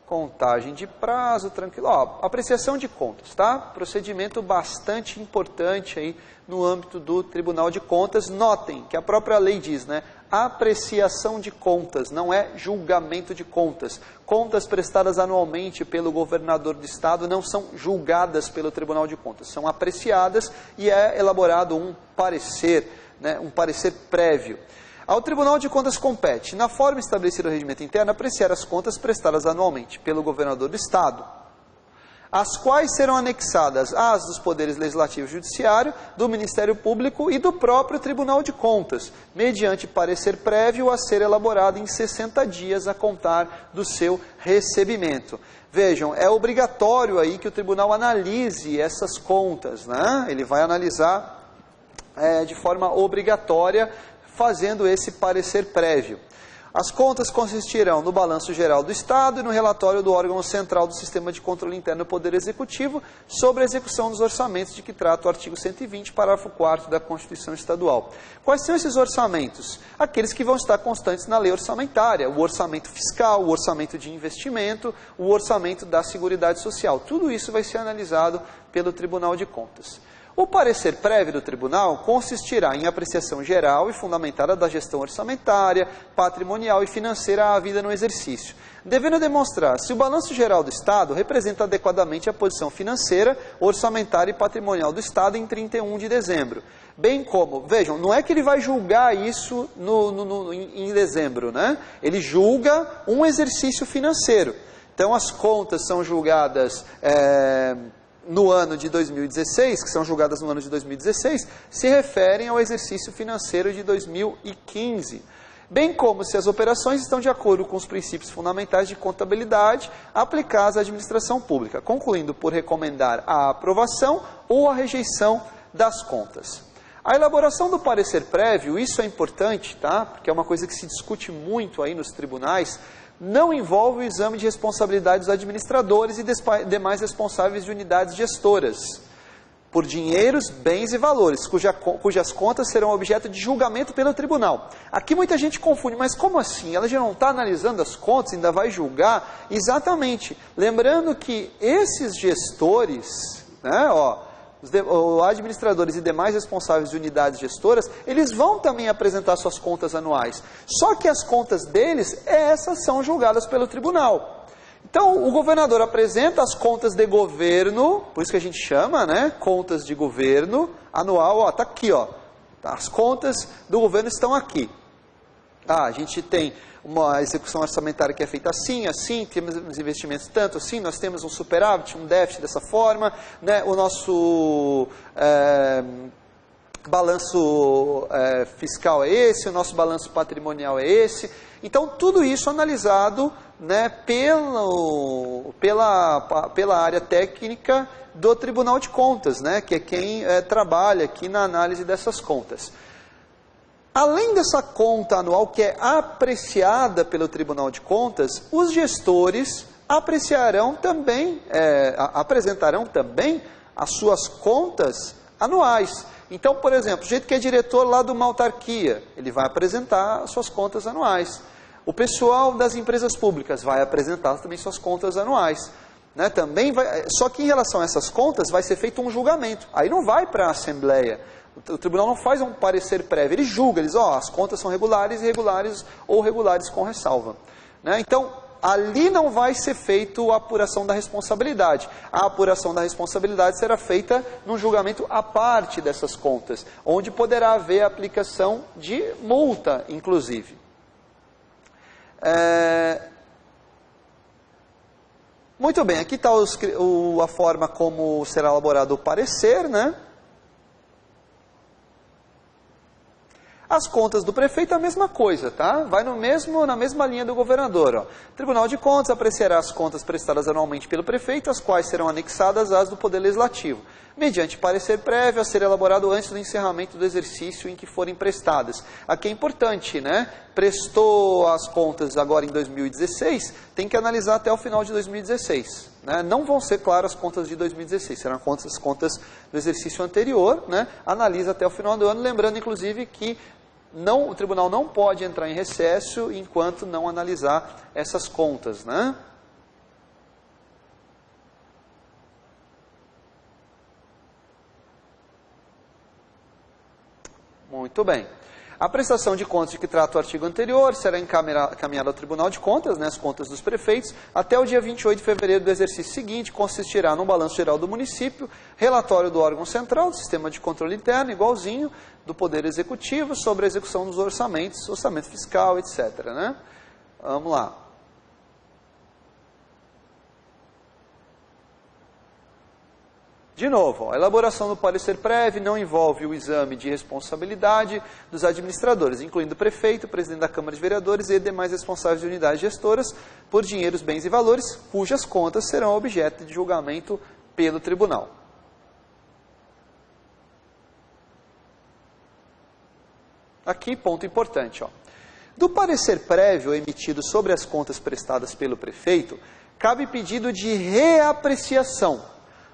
Contagem de prazo, tranquilo. Apreciação de contas, tá? Procedimento bastante importante aí no âmbito do Tribunal de Contas. Notem que a própria lei diz, apreciação de contas, não é julgamento de contas. Contas prestadas anualmente pelo governador do estado não são julgadas pelo Tribunal de Contas, são apreciadas e é elaborado um parecer prévio. Ao Tribunal de Contas compete, na forma estabelecida no regimento interno, apreciar as contas prestadas anualmente pelo governador do estado, as quais serão anexadas às dos poderes legislativo e judiciário, do Ministério Público e do próprio Tribunal de Contas, mediante parecer prévio a ser elaborado em 60 dias a contar do seu recebimento. Vejam, é obrigatório aí que o tribunal analise essas contas, Ele vai analisar de forma obrigatória, fazendo esse parecer prévio. As contas consistirão no balanço geral do Estado e no relatório do órgão central do Sistema de Controle Interno do Poder Executivo sobre a execução dos orçamentos de que trata o artigo 120, parágrafo 4º da Constituição Estadual. Quais são esses orçamentos? Aqueles que vão estar constantes na lei orçamentária, o orçamento fiscal, o orçamento de investimento, o orçamento da Seguridade Social. Tudo isso vai ser analisado pelo Tribunal de Contas. O parecer prévio do tribunal consistirá em apreciação geral e fundamentada da gestão orçamentária, patrimonial e financeira à vida no exercício, devendo demonstrar se o balanço geral do Estado representa adequadamente a posição financeira, orçamentária e patrimonial do Estado em 31 de dezembro. Bem como, vejam, não é que ele vai julgar isso em dezembro, né? Ele julga um exercício financeiro. Então, as contas são julgadas no ano de 2016, que são julgadas no ano de 2016, se referem ao exercício financeiro de 2015. Bem como se as operações estão de acordo com os princípios fundamentais de contabilidade aplicados à administração pública, concluindo por recomendar a aprovação ou a rejeição das contas. A elaboração do parecer prévio, isso é importante, tá? Porque é uma coisa que se discute muito aí nos tribunais, não envolve o exame de responsabilidade dos administradores e demais responsáveis de unidades gestoras, por dinheiros, bens e valores, cujas contas serão objeto de julgamento pelo tribunal. Aqui muita gente confunde, mas como assim? Ela já não está analisando as contas, ainda vai julgar? Exatamente. Lembrando que esses gestores, né, os administradores e demais responsáveis de unidades gestoras, eles vão também apresentar suas contas anuais. Só que as contas deles, essas são julgadas pelo tribunal. Então, o governador apresenta as contas de governo, por isso que a gente chama, né, contas de governo anual, está aqui, as contas do governo estão aqui. A gente tem uma execução orçamentária que é feita assim, assim, temos investimentos tanto assim, nós temos um superávit, um déficit dessa forma, né? O nosso balanço fiscal é esse, o nosso balanço patrimonial é esse. Então, tudo isso analisado, né, pela área técnica do Tribunal de Contas, né, que é quem trabalha aqui na análise dessas contas. Além dessa conta anual que é apreciada pelo Tribunal de Contas, os gestores apresentarão também as suas contas anuais. Então, por exemplo, o jeito que é diretor lá de uma autarquia, ele vai apresentar as suas contas anuais. O pessoal das empresas públicas vai apresentar também suas contas anuais. Né? Também só que em relação a essas contas vai ser feito um julgamento. Aí não vai para a Assembleia. O tribunal não faz um parecer prévio, ele julga, ele diz, as contas são regulares, irregulares ou regulares com ressalva. Né? Então, ali não vai ser feita a apuração da responsabilidade. A apuração da responsabilidade será feita num julgamento à parte dessas contas, onde poderá haver aplicação de multa, inclusive. Muito bem, aqui está a forma como será elaborado o parecer, né? As contas do prefeito é a mesma coisa, tá? Vai na mesma linha do governador. O Tribunal de Contas apreciará as contas prestadas anualmente pelo prefeito, as quais serão anexadas às do Poder Legislativo, mediante parecer prévio a ser elaborado antes do encerramento do exercício em que forem prestadas. Aqui é importante, né? Prestou as contas agora em 2016, tem que analisar até o final de 2016. Né? Não vão ser, claro, as contas de 2016, serão as contas do exercício anterior, né? Analisa até o final do ano, lembrando, inclusive, que o tribunal não pode entrar em recesso enquanto não analisar essas contas, né? Muito bem. A prestação de contas de que trata o artigo anterior será encaminhada ao Tribunal de Contas, né, as contas dos prefeitos, até o dia 28 de fevereiro do exercício seguinte, consistirá no balanço geral do município, relatório do órgão central, do sistema de controle interno, igualzinho, do Poder Executivo, sobre a execução dos orçamentos, orçamento fiscal, etc. Né? Vamos lá. De novo, a elaboração do parecer prévio não envolve o exame de responsabilidade dos administradores, incluindo o prefeito, o presidente da Câmara de Vereadores e demais responsáveis de unidades gestoras por dinheiros, bens e valores, cujas contas serão objeto de julgamento pelo tribunal. Aqui, ponto importante. Do parecer prévio emitido sobre as contas prestadas pelo prefeito, cabe pedido de reapreciação,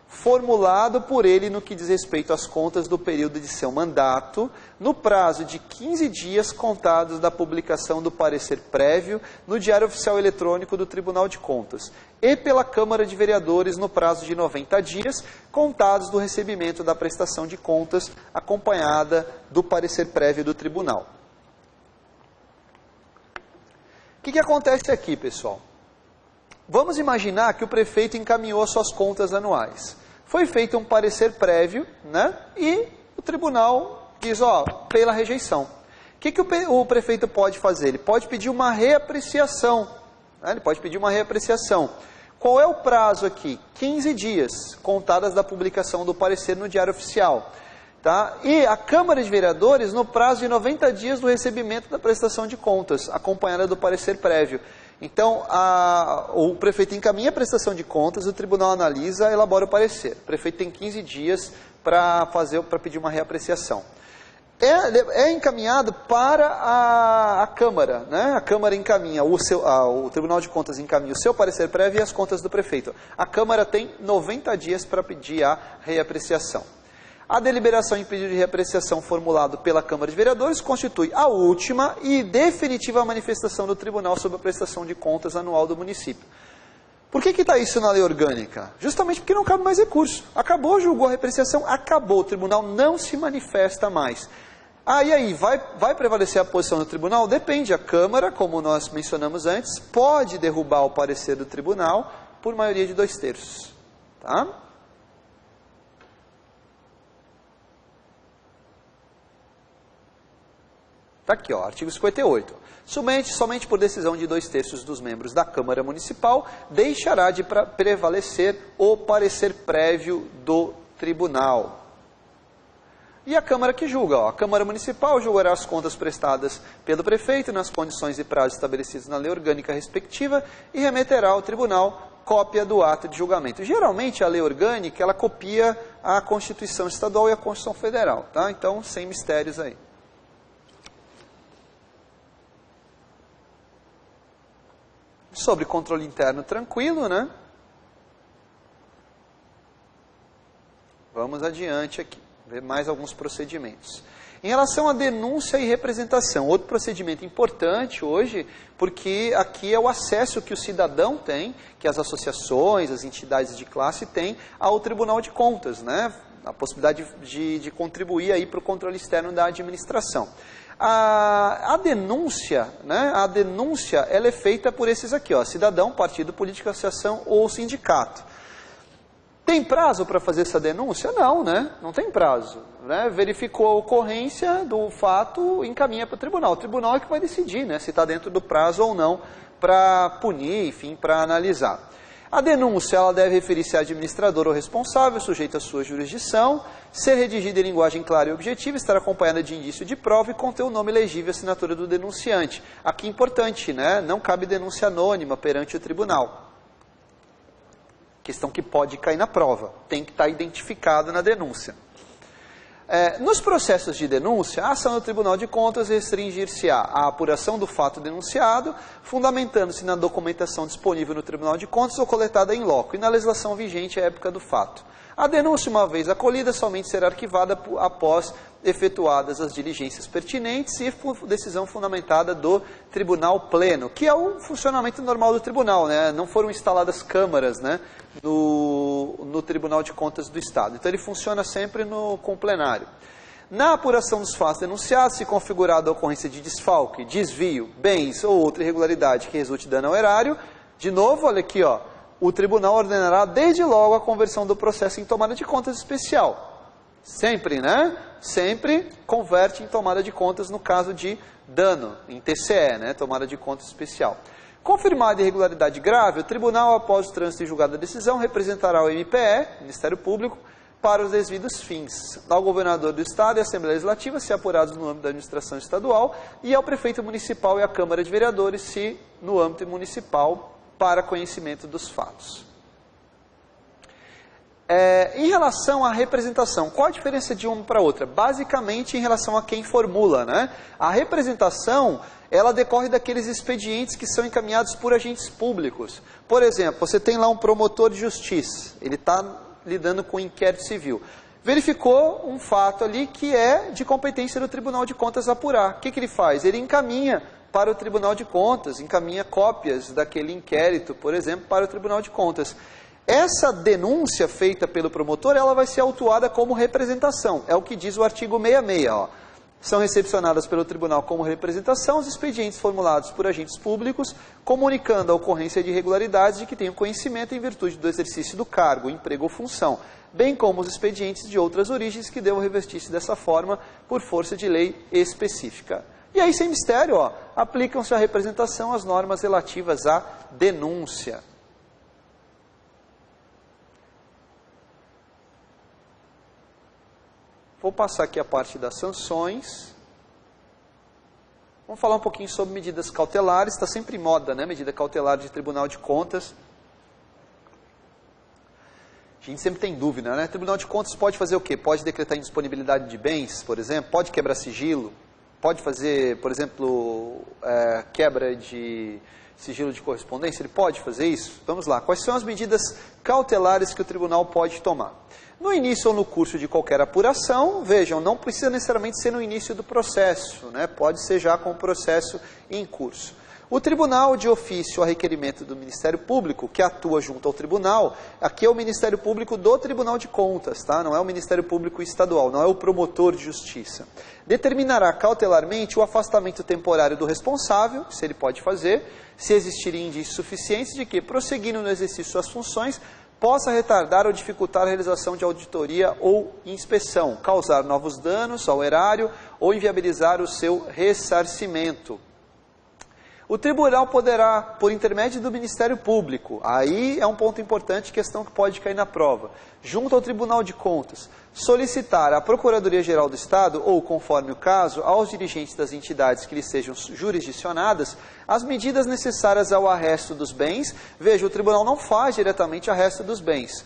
formulado por ele no que diz respeito às contas do período de seu mandato, no prazo de 15 dias contados da publicação do parecer prévio no Diário Oficial Eletrônico do Tribunal de Contas, e pela Câmara de Vereadores no prazo de 90 dias, contados do recebimento da prestação de contas, acompanhada do parecer prévio do Tribunal. O que acontece aqui, pessoal? Vamos imaginar que o prefeito encaminhou suas contas anuais. Foi feito um parecer prévio, né? E o tribunal diz, ó, pela rejeição. O que o prefeito pode fazer? Ele pode pedir uma reapreciação. Né? Ele pode pedir uma reapreciação. Qual é o prazo aqui? 15 dias, contadas da publicação do parecer no Diário Oficial. Tá? E a Câmara de Vereadores no prazo de 90 dias do recebimento da prestação de contas, acompanhada do parecer prévio. Então, o prefeito encaminha a prestação de contas, o tribunal analisa, elabora o parecer. O prefeito tem 15 dias para pedir uma reapreciação. É encaminhado para a Câmara, né? A Câmara encaminha, o Tribunal de Contas encaminha o seu parecer prévio e as contas do prefeito. A Câmara tem 90 dias para pedir a reapreciação. A deliberação em pedido de reapreciação formulado pela Câmara de Vereadores constitui a última e definitiva manifestação do Tribunal sobre a prestação de contas anual do município. Por que está isso na lei orgânica? Justamente porque não cabe mais recurso. Acabou, julgou a reapreciação, acabou. O tribunal não se manifesta mais. E aí, vai prevalecer a posição do tribunal? Depende. A Câmara, como nós mencionamos antes, pode derrubar o parecer do tribunal por maioria de 2/3. Tá? Está aqui, ó, artigo 58. Somente por decisão de 2/3 dos membros da Câmara Municipal, deixará de prevalecer o parecer prévio do tribunal. E a Câmara que julga, ó, a Câmara Municipal julgará as contas prestadas pelo prefeito nas condições e prazos estabelecidos na lei orgânica respectiva e remeterá ao tribunal cópia do ato de julgamento. Geralmente a lei orgânica, ela copia a Constituição Estadual e a Constituição Federal, tá? Então, sem mistérios aí. Sobre controle interno tranquilo, né? Vamos adiante aqui, ver mais alguns procedimentos. Em relação à denúncia e representação, outro procedimento importante hoje, porque aqui é o acesso que o cidadão tem, que as associações, as entidades de classe têm ao Tribunal de Contas, né? A possibilidade de contribuir aí para o controle externo da administração. A denúncia, né? A denúncia, ela é feita por esses aqui, ó, cidadão, partido político, associação ou sindicato. Tem prazo para fazer essa denúncia? Não, né? Não tem prazo. Né? Verificou a ocorrência do fato, encaminha para o tribunal. O tribunal é que vai decidir, né, se está dentro do prazo ou não para punir, enfim, para analisar. A denúncia, ela deve referir-se a administrador ou responsável, sujeito à sua jurisdição, ser redigida em linguagem clara e objetiva, estar acompanhada de indício de prova e conter o nome legível e assinatura do denunciante. Aqui importante, né? Não cabe denúncia anônima perante o tribunal. Questão que pode cair na prova, tem que estar identificado na denúncia. Nos processos de denúncia, a ação do Tribunal de Contas restringir-se-á à apuração do fato denunciado, fundamentando-se na documentação disponível no Tribunal de Contas ou coletada em loco, e na legislação vigente à época do fato. A denúncia, uma vez acolhida, somente será arquivada após efetuadas as diligências pertinentes e decisão fundamentada do Tribunal Pleno, que é o funcionamento normal do tribunal, né? Não foram instaladas câmaras, né, no Tribunal de Contas do Estado. Então ele funciona sempre com o plenário. Na apuração dos fatos denunciados, se configurada a ocorrência de desfalque, desvio, bens ou outra irregularidade que resulte dano ao erário, de novo, olha aqui, ó, o tribunal ordenará desde logo a conversão do processo em tomada de contas especial. Sempre, né? Sempre converte em tomada de contas no caso de dano, em TCE, né? Tomada de contas especial. Confirmada irregularidade grave, o tribunal, após o trânsito e julgada a decisão, representará o MPE, Ministério Público, para os devidos fins, ao governador do Estado e à Assembleia Legislativa, se apurados no âmbito da administração estadual, e ao prefeito municipal e à Câmara de Vereadores, se no âmbito municipal, para conhecimento dos fatos. Em relação à representação, qual a diferença de uma para outra? Basicamente em relação a quem formula, né? A representação, ela decorre daqueles expedientes que são encaminhados por agentes públicos. Por exemplo, você tem lá um promotor de justiça, ele está lidando com inquérito civil. Verificou um fato ali que é de competência do Tribunal de Contas apurar. O que ele faz? Ele encaminha para o Tribunal de Contas, encaminha cópias daquele inquérito, por exemplo, para o Tribunal de Contas. Essa denúncia feita pelo promotor, ela vai ser autuada como representação. É o que diz o artigo 66, ó. São recepcionadas pelo tribunal como representação os expedientes formulados por agentes públicos, comunicando a ocorrência de irregularidades de que tenham conhecimento em virtude do exercício do cargo, emprego ou função, bem como os expedientes de outras origens que devam revestir-se dessa forma por força de lei específica. E aí, sem mistério, ó, aplicam-se à representação as normas relativas à denúncia. Vou passar aqui a parte das sanções. Vamos falar um pouquinho sobre medidas cautelares. Está sempre em moda, né? Medida cautelar de Tribunal de Contas. A gente sempre tem dúvida, né? Tribunal de Contas pode fazer o quê? Pode decretar indisponibilidade de bens, por exemplo? Pode quebrar sigilo? Pode fazer, por exemplo, quebra de sigilo de correspondência? Ele pode fazer isso? Vamos lá. Quais são as medidas cautelares que o tribunal pode tomar? No início ou no curso de qualquer apuração, vejam, não precisa necessariamente ser no início do processo, né? Pode ser já com o processo em curso. O tribunal, de ofício a requerimento do Ministério Público, que atua junto ao tribunal, aqui é o Ministério Público do Tribunal de Contas, tá? Não é o Ministério Público Estadual, não é o promotor de justiça. Determinará cautelarmente o afastamento temporário do responsável, se ele pode fazer, se existirem indícios suficientes de que, prosseguindo no exercício de suas funções, possa retardar ou dificultar a realização de auditoria ou inspeção, causar novos danos ao erário ou inviabilizar o seu ressarcimento. O tribunal poderá, por intermédio do Ministério Público, aí é um ponto importante, questão que pode cair na prova, junto ao Tribunal de Contas, solicitar à Procuradoria-Geral do Estado, ou, conforme o caso, aos dirigentes das entidades que lhes sejam jurisdicionadas, as medidas necessárias ao arresto dos bens. Veja, o tribunal não faz diretamente arresto dos bens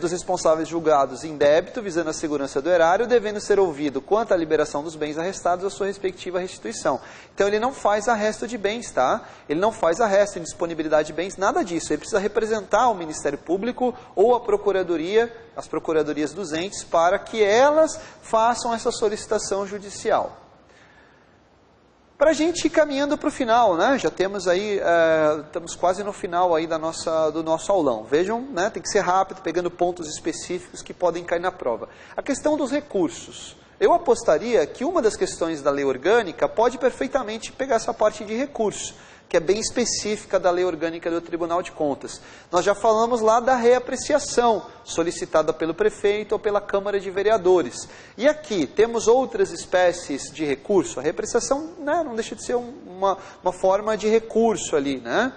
dos responsáveis julgados em débito, visando a segurança do erário, devendo ser ouvido quanto à liberação dos bens arrestados a sua respectiva restituição. Então, ele não faz arresto de bens, tá? Ele não faz arresto, indisponibilidade de bens, nada disso. Ele precisa representar o Ministério Público ou a Procuradoria, as Procuradorias dos entes, para que elas façam essa solicitação judicial. Para a gente ir caminhando para o final, né? Já temos aí, estamos quase no final aí do nosso aulão. Vejam, né? Tem que ser rápido, pegando pontos específicos que podem cair na prova. A questão dos recursos. Eu apostaria que uma das questões da lei orgânica pode perfeitamente pegar essa parte de recurso, que é bem específica da lei orgânica do Tribunal de Contas. Nós já falamos lá da reapreciação, solicitada pelo prefeito ou pela Câmara de Vereadores. E aqui temos outras espécies de recurso. A reapreciação, né, não deixa de ser uma forma de recurso ali, né?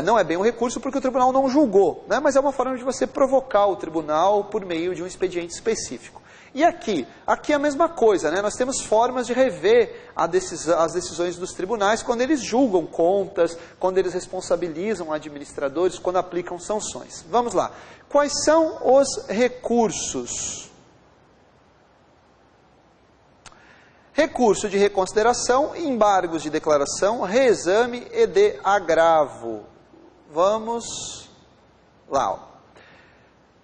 Não é bem um recurso porque o tribunal não julgou, né? Mas é uma forma de você provocar o tribunal por meio de um expediente específico. E aqui é a mesma coisa, né? Nós temos formas de rever as decisões dos tribunais quando eles julgam contas, quando eles responsabilizam administradores, quando aplicam sanções. Vamos lá. Quais são os recursos? Recurso de reconsideração, embargos de declaração, reexame e de agravo. Vamos lá, ó.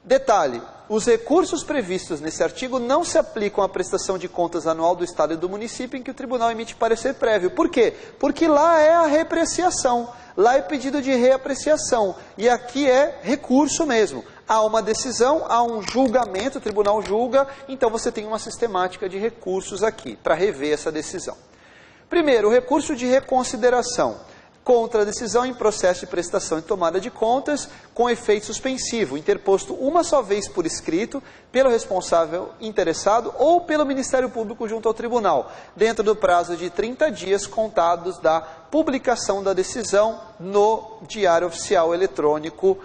Detalhe, os recursos previstos nesse artigo não se aplicam à prestação de contas anual do Estado e do município em que o tribunal emite parecer prévio. Por quê? Porque lá é a reapreciação, lá é pedido de reapreciação, e aqui é recurso mesmo. Há uma decisão, há um julgamento, o tribunal julga, então você tem uma sistemática de recursos aqui, para rever essa decisão. Primeiro, o recurso de reconsideração. Contra a decisão em processo de prestação e tomada de contas, com efeito suspensivo, interposto uma só vez por escrito, pelo responsável interessado ou pelo Ministério Público junto ao tribunal, dentro do prazo de 30 dias contados da publicação da decisão no Diário Oficial Eletrônico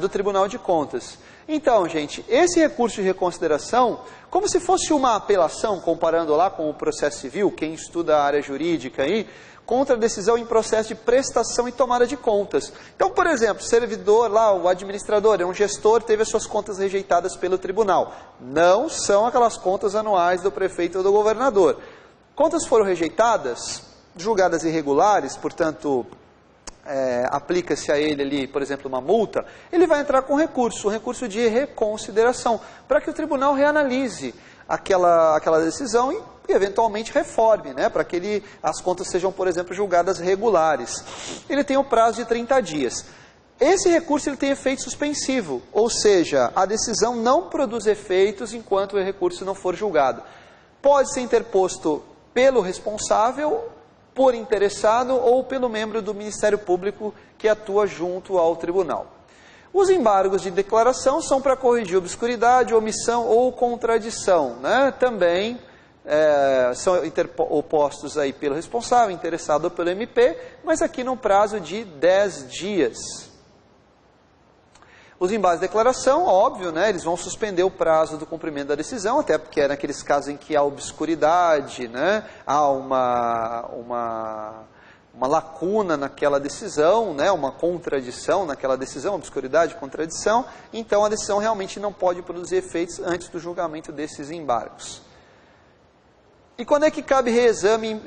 do Tribunal de Contas. Então, gente, esse recurso de reconsideração, como se fosse uma apelação, comparando lá com o processo civil, quem estuda a área jurídica aí, contra a decisão em processo de prestação e tomada de contas. Então, por exemplo, o servidor lá, o administrador, é um gestor, teve as suas contas rejeitadas pelo tribunal. Não são aquelas contas anuais do prefeito ou do governador. Contas foram rejeitadas, julgadas irregulares, portanto, aplica-se a ele ali, por exemplo, uma multa, ele vai entrar com recurso, um recurso de reconsideração, para que o tribunal reanalise aquela decisão e eventualmente reforme, né, para que as contas sejam, por exemplo, julgadas regulares. Ele tem um prazo de 30 dias. Esse recurso ele tem efeito suspensivo, ou seja, a decisão não produz efeitos enquanto o recurso não for julgado. Pode ser interposto pelo responsável, por interessado ou pelo membro do Ministério Público que atua junto ao tribunal. Os embargos de declaração são para corrigir obscuridade, omissão ou contradição, né? Também são opostos aí pelo responsável, interessado ou pelo MP, mas aqui num prazo de 10 dias. Os embargos de declaração, óbvio, né, eles vão suspender o prazo do cumprimento da decisão, até porque é naqueles casos em que há obscuridade, né, há uma lacuna naquela decisão, né, uma contradição naquela decisão, obscuridade, contradição, então a decisão realmente não pode produzir efeitos antes do julgamento desses embargos. E quando é que cabe reexame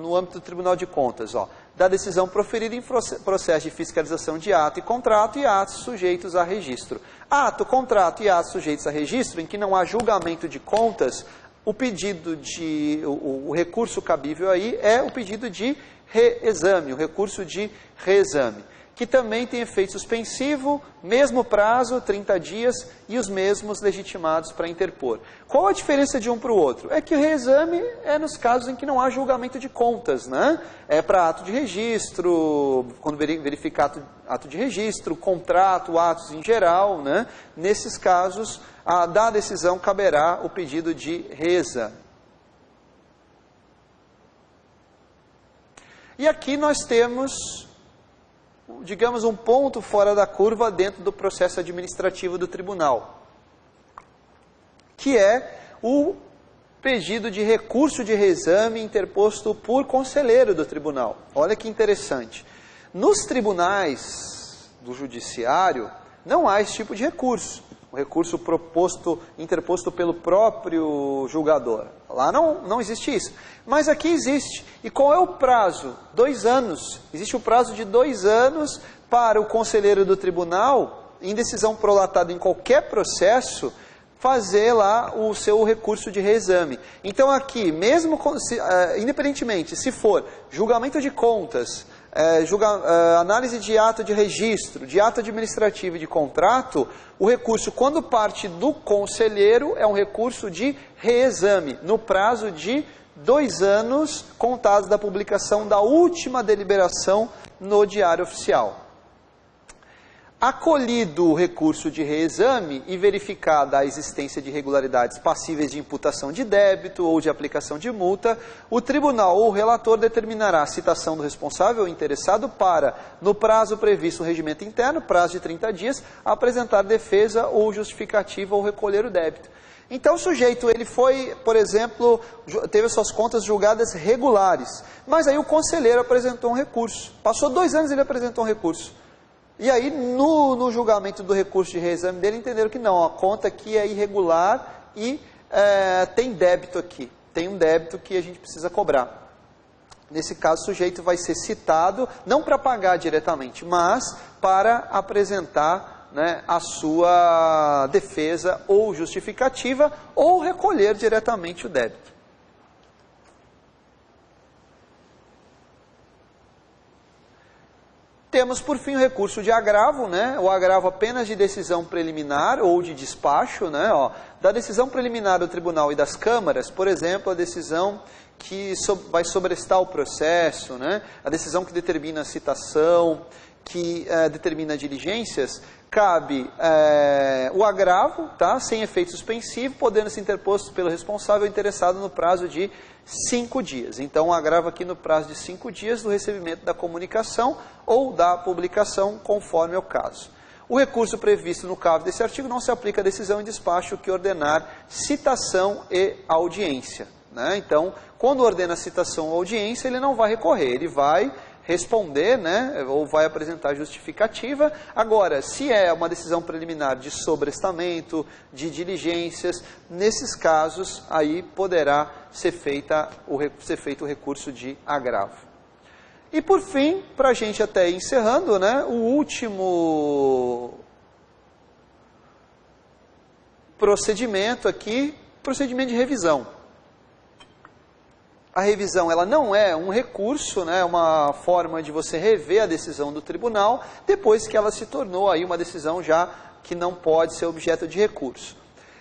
no âmbito do Tribunal de Contas? Da decisão proferida em processo de fiscalização de ato e contrato e atos sujeitos a registro. Ato, contrato e atos sujeitos a registro, em que não há julgamento de contas, o recurso cabível aí é o pedido de reexame, o recurso de reexame, que também tem efeito suspensivo, mesmo prazo, 30 dias, e os mesmos legitimados para interpor. Qual a diferença de um para o outro? É que o reexame é nos casos em que não há julgamento de contas, né? É para ato de registro, quando verificar ato de registro, contrato, atos em geral, né? Nesses casos, da decisão caberá o pedido de reexame. E aqui nós temos, digamos, um ponto fora da curva dentro do processo administrativo do tribunal, que é o pedido de recurso de reexame interposto por conselheiro do tribunal. Olha que interessante. Nos tribunais do judiciário, não há esse tipo de recurso. O recurso interposto pelo próprio julgador. Lá não existe isso. Mas aqui existe. E qual é o prazo? 2 anos. Existe o prazo de 2 anos para o conselheiro do tribunal, em decisão prolatada em qualquer processo, fazer lá o seu recurso de reexame. Então aqui, mesmo independentemente, se for julgamento de contas, análise de ato de registro, de ato administrativo e de contrato, o recurso, quando parte do conselheiro, é um recurso de reexame, no prazo de 2 anos, contados da publicação da última deliberação no Diário Oficial. Acolhido o recurso de reexame e verificada a existência de irregularidades passíveis de imputação de débito ou de aplicação de multa, o tribunal ou o relator determinará a citação do responsável ou interessado para, no prazo previsto no regimento interno, prazo de 30 dias, apresentar defesa ou justificativa ou recolher o débito. Então o sujeito, ele foi, por exemplo, teve suas contas julgadas regulares, mas aí o conselheiro apresentou um recurso. Passou 2 anos e ele apresentou um recurso. E aí, no julgamento do recurso de reexame dele, entenderam que não, a conta aqui é irregular e tem débito aqui. Tem um débito que a gente precisa cobrar. Nesse caso, o sujeito vai ser citado, não para pagar diretamente, mas para apresentar, né, a sua defesa ou justificativa, ou recolher diretamente o débito. Temos, por fim, o recurso de agravo, né? O agravo apenas de decisão preliminar ou de despacho, né? Da decisão preliminar do tribunal e das câmaras, por exemplo, a decisão que vai sobrestar o processo, né? A decisão que determina a citação, que determina diligências, cabe o agravo, tá? Sem efeito suspensivo, podendo ser interposto pelo responsável interessado no prazo de 5 dias. Então, o agravo aqui no prazo de 5 dias do recebimento da comunicação ou da publicação, conforme é o caso. O recurso previsto no caput desse artigo não se aplica à decisão em despacho que ordenar citação e audiência. né? Então, quando ordena a citação ou audiência, ele não vai recorrer, ele vai responder, né, ou vai apresentar justificativa. Agora, se é uma decisão preliminar de sobrestamento, de diligências, nesses casos, aí poderá ser feito o recurso de agravo. E por fim, para a gente até ir encerrando, né, o último procedimento aqui, procedimento de revisão. A revisão, ela não é um recurso, né, uma forma de você rever a decisão do tribunal, depois que ela se tornou aí uma decisão já que não pode ser objeto de recurso.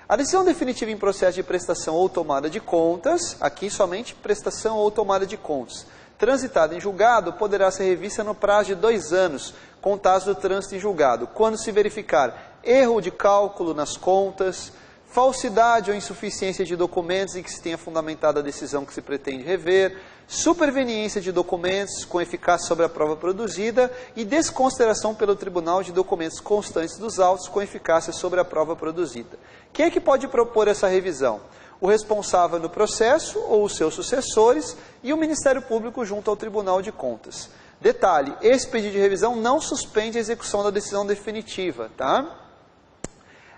A decisão definitiva em processo de prestação ou tomada de contas, aqui somente prestação ou tomada de contas, transitada em julgado, poderá ser revista no prazo de 2 anos, contados do trânsito em julgado, quando se verificar erro de cálculo nas contas, falsidade ou insuficiência de documentos em que se tenha fundamentado a decisão que se pretende rever, superveniência de documentos com eficácia sobre a prova produzida e desconsideração pelo tribunal de documentos constantes dos autos com eficácia sobre a prova produzida. Quem é que pode propor essa revisão? O responsável no processo ou os seus sucessores e o Ministério Público junto ao Tribunal de Contas. Detalhe, esse pedido de revisão não suspende a execução da decisão definitiva, tá?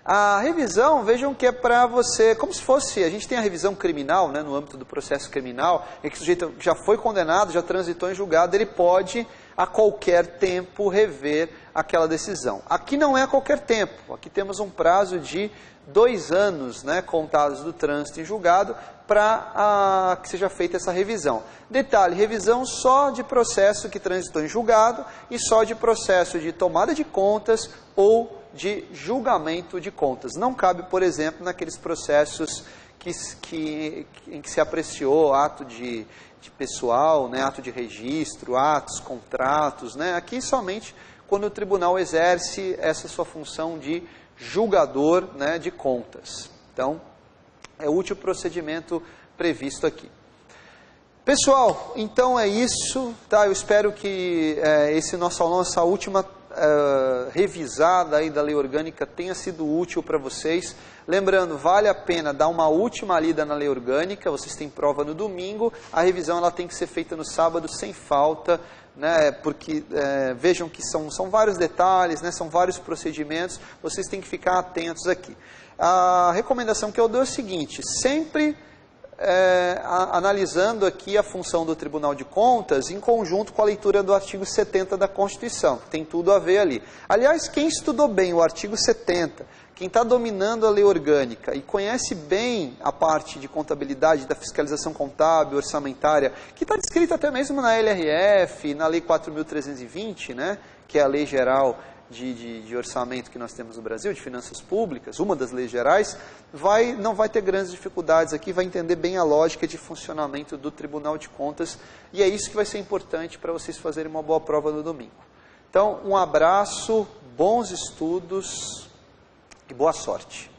A revisão, vejam que é para você, como se fosse, a gente tem a revisão criminal, né, no âmbito do processo criminal, em que o sujeito já foi condenado, já transitou em julgado, ele pode a qualquer tempo rever aquela decisão. Aqui não é a qualquer tempo, aqui temos um prazo de 2 anos, né, contados do trânsito em julgado, para que seja feita essa revisão. Detalhe, revisão só de processo que transitou em julgado e só de processo de tomada de contas ou de julgamento de contas. Não cabe, por exemplo, naqueles processos em que se apreciou ato de pessoal, né, ato de registro, atos, contratos, né, aqui somente quando o tribunal exerce essa sua função de julgador, né, de contas. Então, é o último procedimento previsto aqui. Pessoal, então é isso, tá? Eu espero que esse nosso aulão, essa última revisada aí da lei orgânica tenha sido útil para vocês. Lembrando, vale a pena dar uma última lida na lei orgânica, vocês têm prova no domingo, a revisão ela tem que ser feita no sábado sem falta, né, porque vejam que são vários detalhes, né, são vários procedimentos, vocês têm que ficar atentos aqui. A recomendação que eu dou é o seguinte, sempre analisando aqui a função do Tribunal de Contas em conjunto com a leitura do artigo 70 da Constituição, que tem tudo a ver ali. Aliás, quem estudou bem o artigo 70, quem está dominando a lei orgânica e conhece bem a parte de contabilidade, da fiscalização contábil, orçamentária, que está descrita até mesmo na LRF, na Lei 4.320, né, que é a lei geral de orçamento que nós temos no Brasil, de finanças públicas, uma das leis gerais, não vai ter grandes dificuldades aqui, vai entender bem a lógica de funcionamento do Tribunal de Contas, e é isso que vai ser importante para vocês fazerem uma boa prova no domingo. Então, um abraço, bons estudos e boa sorte.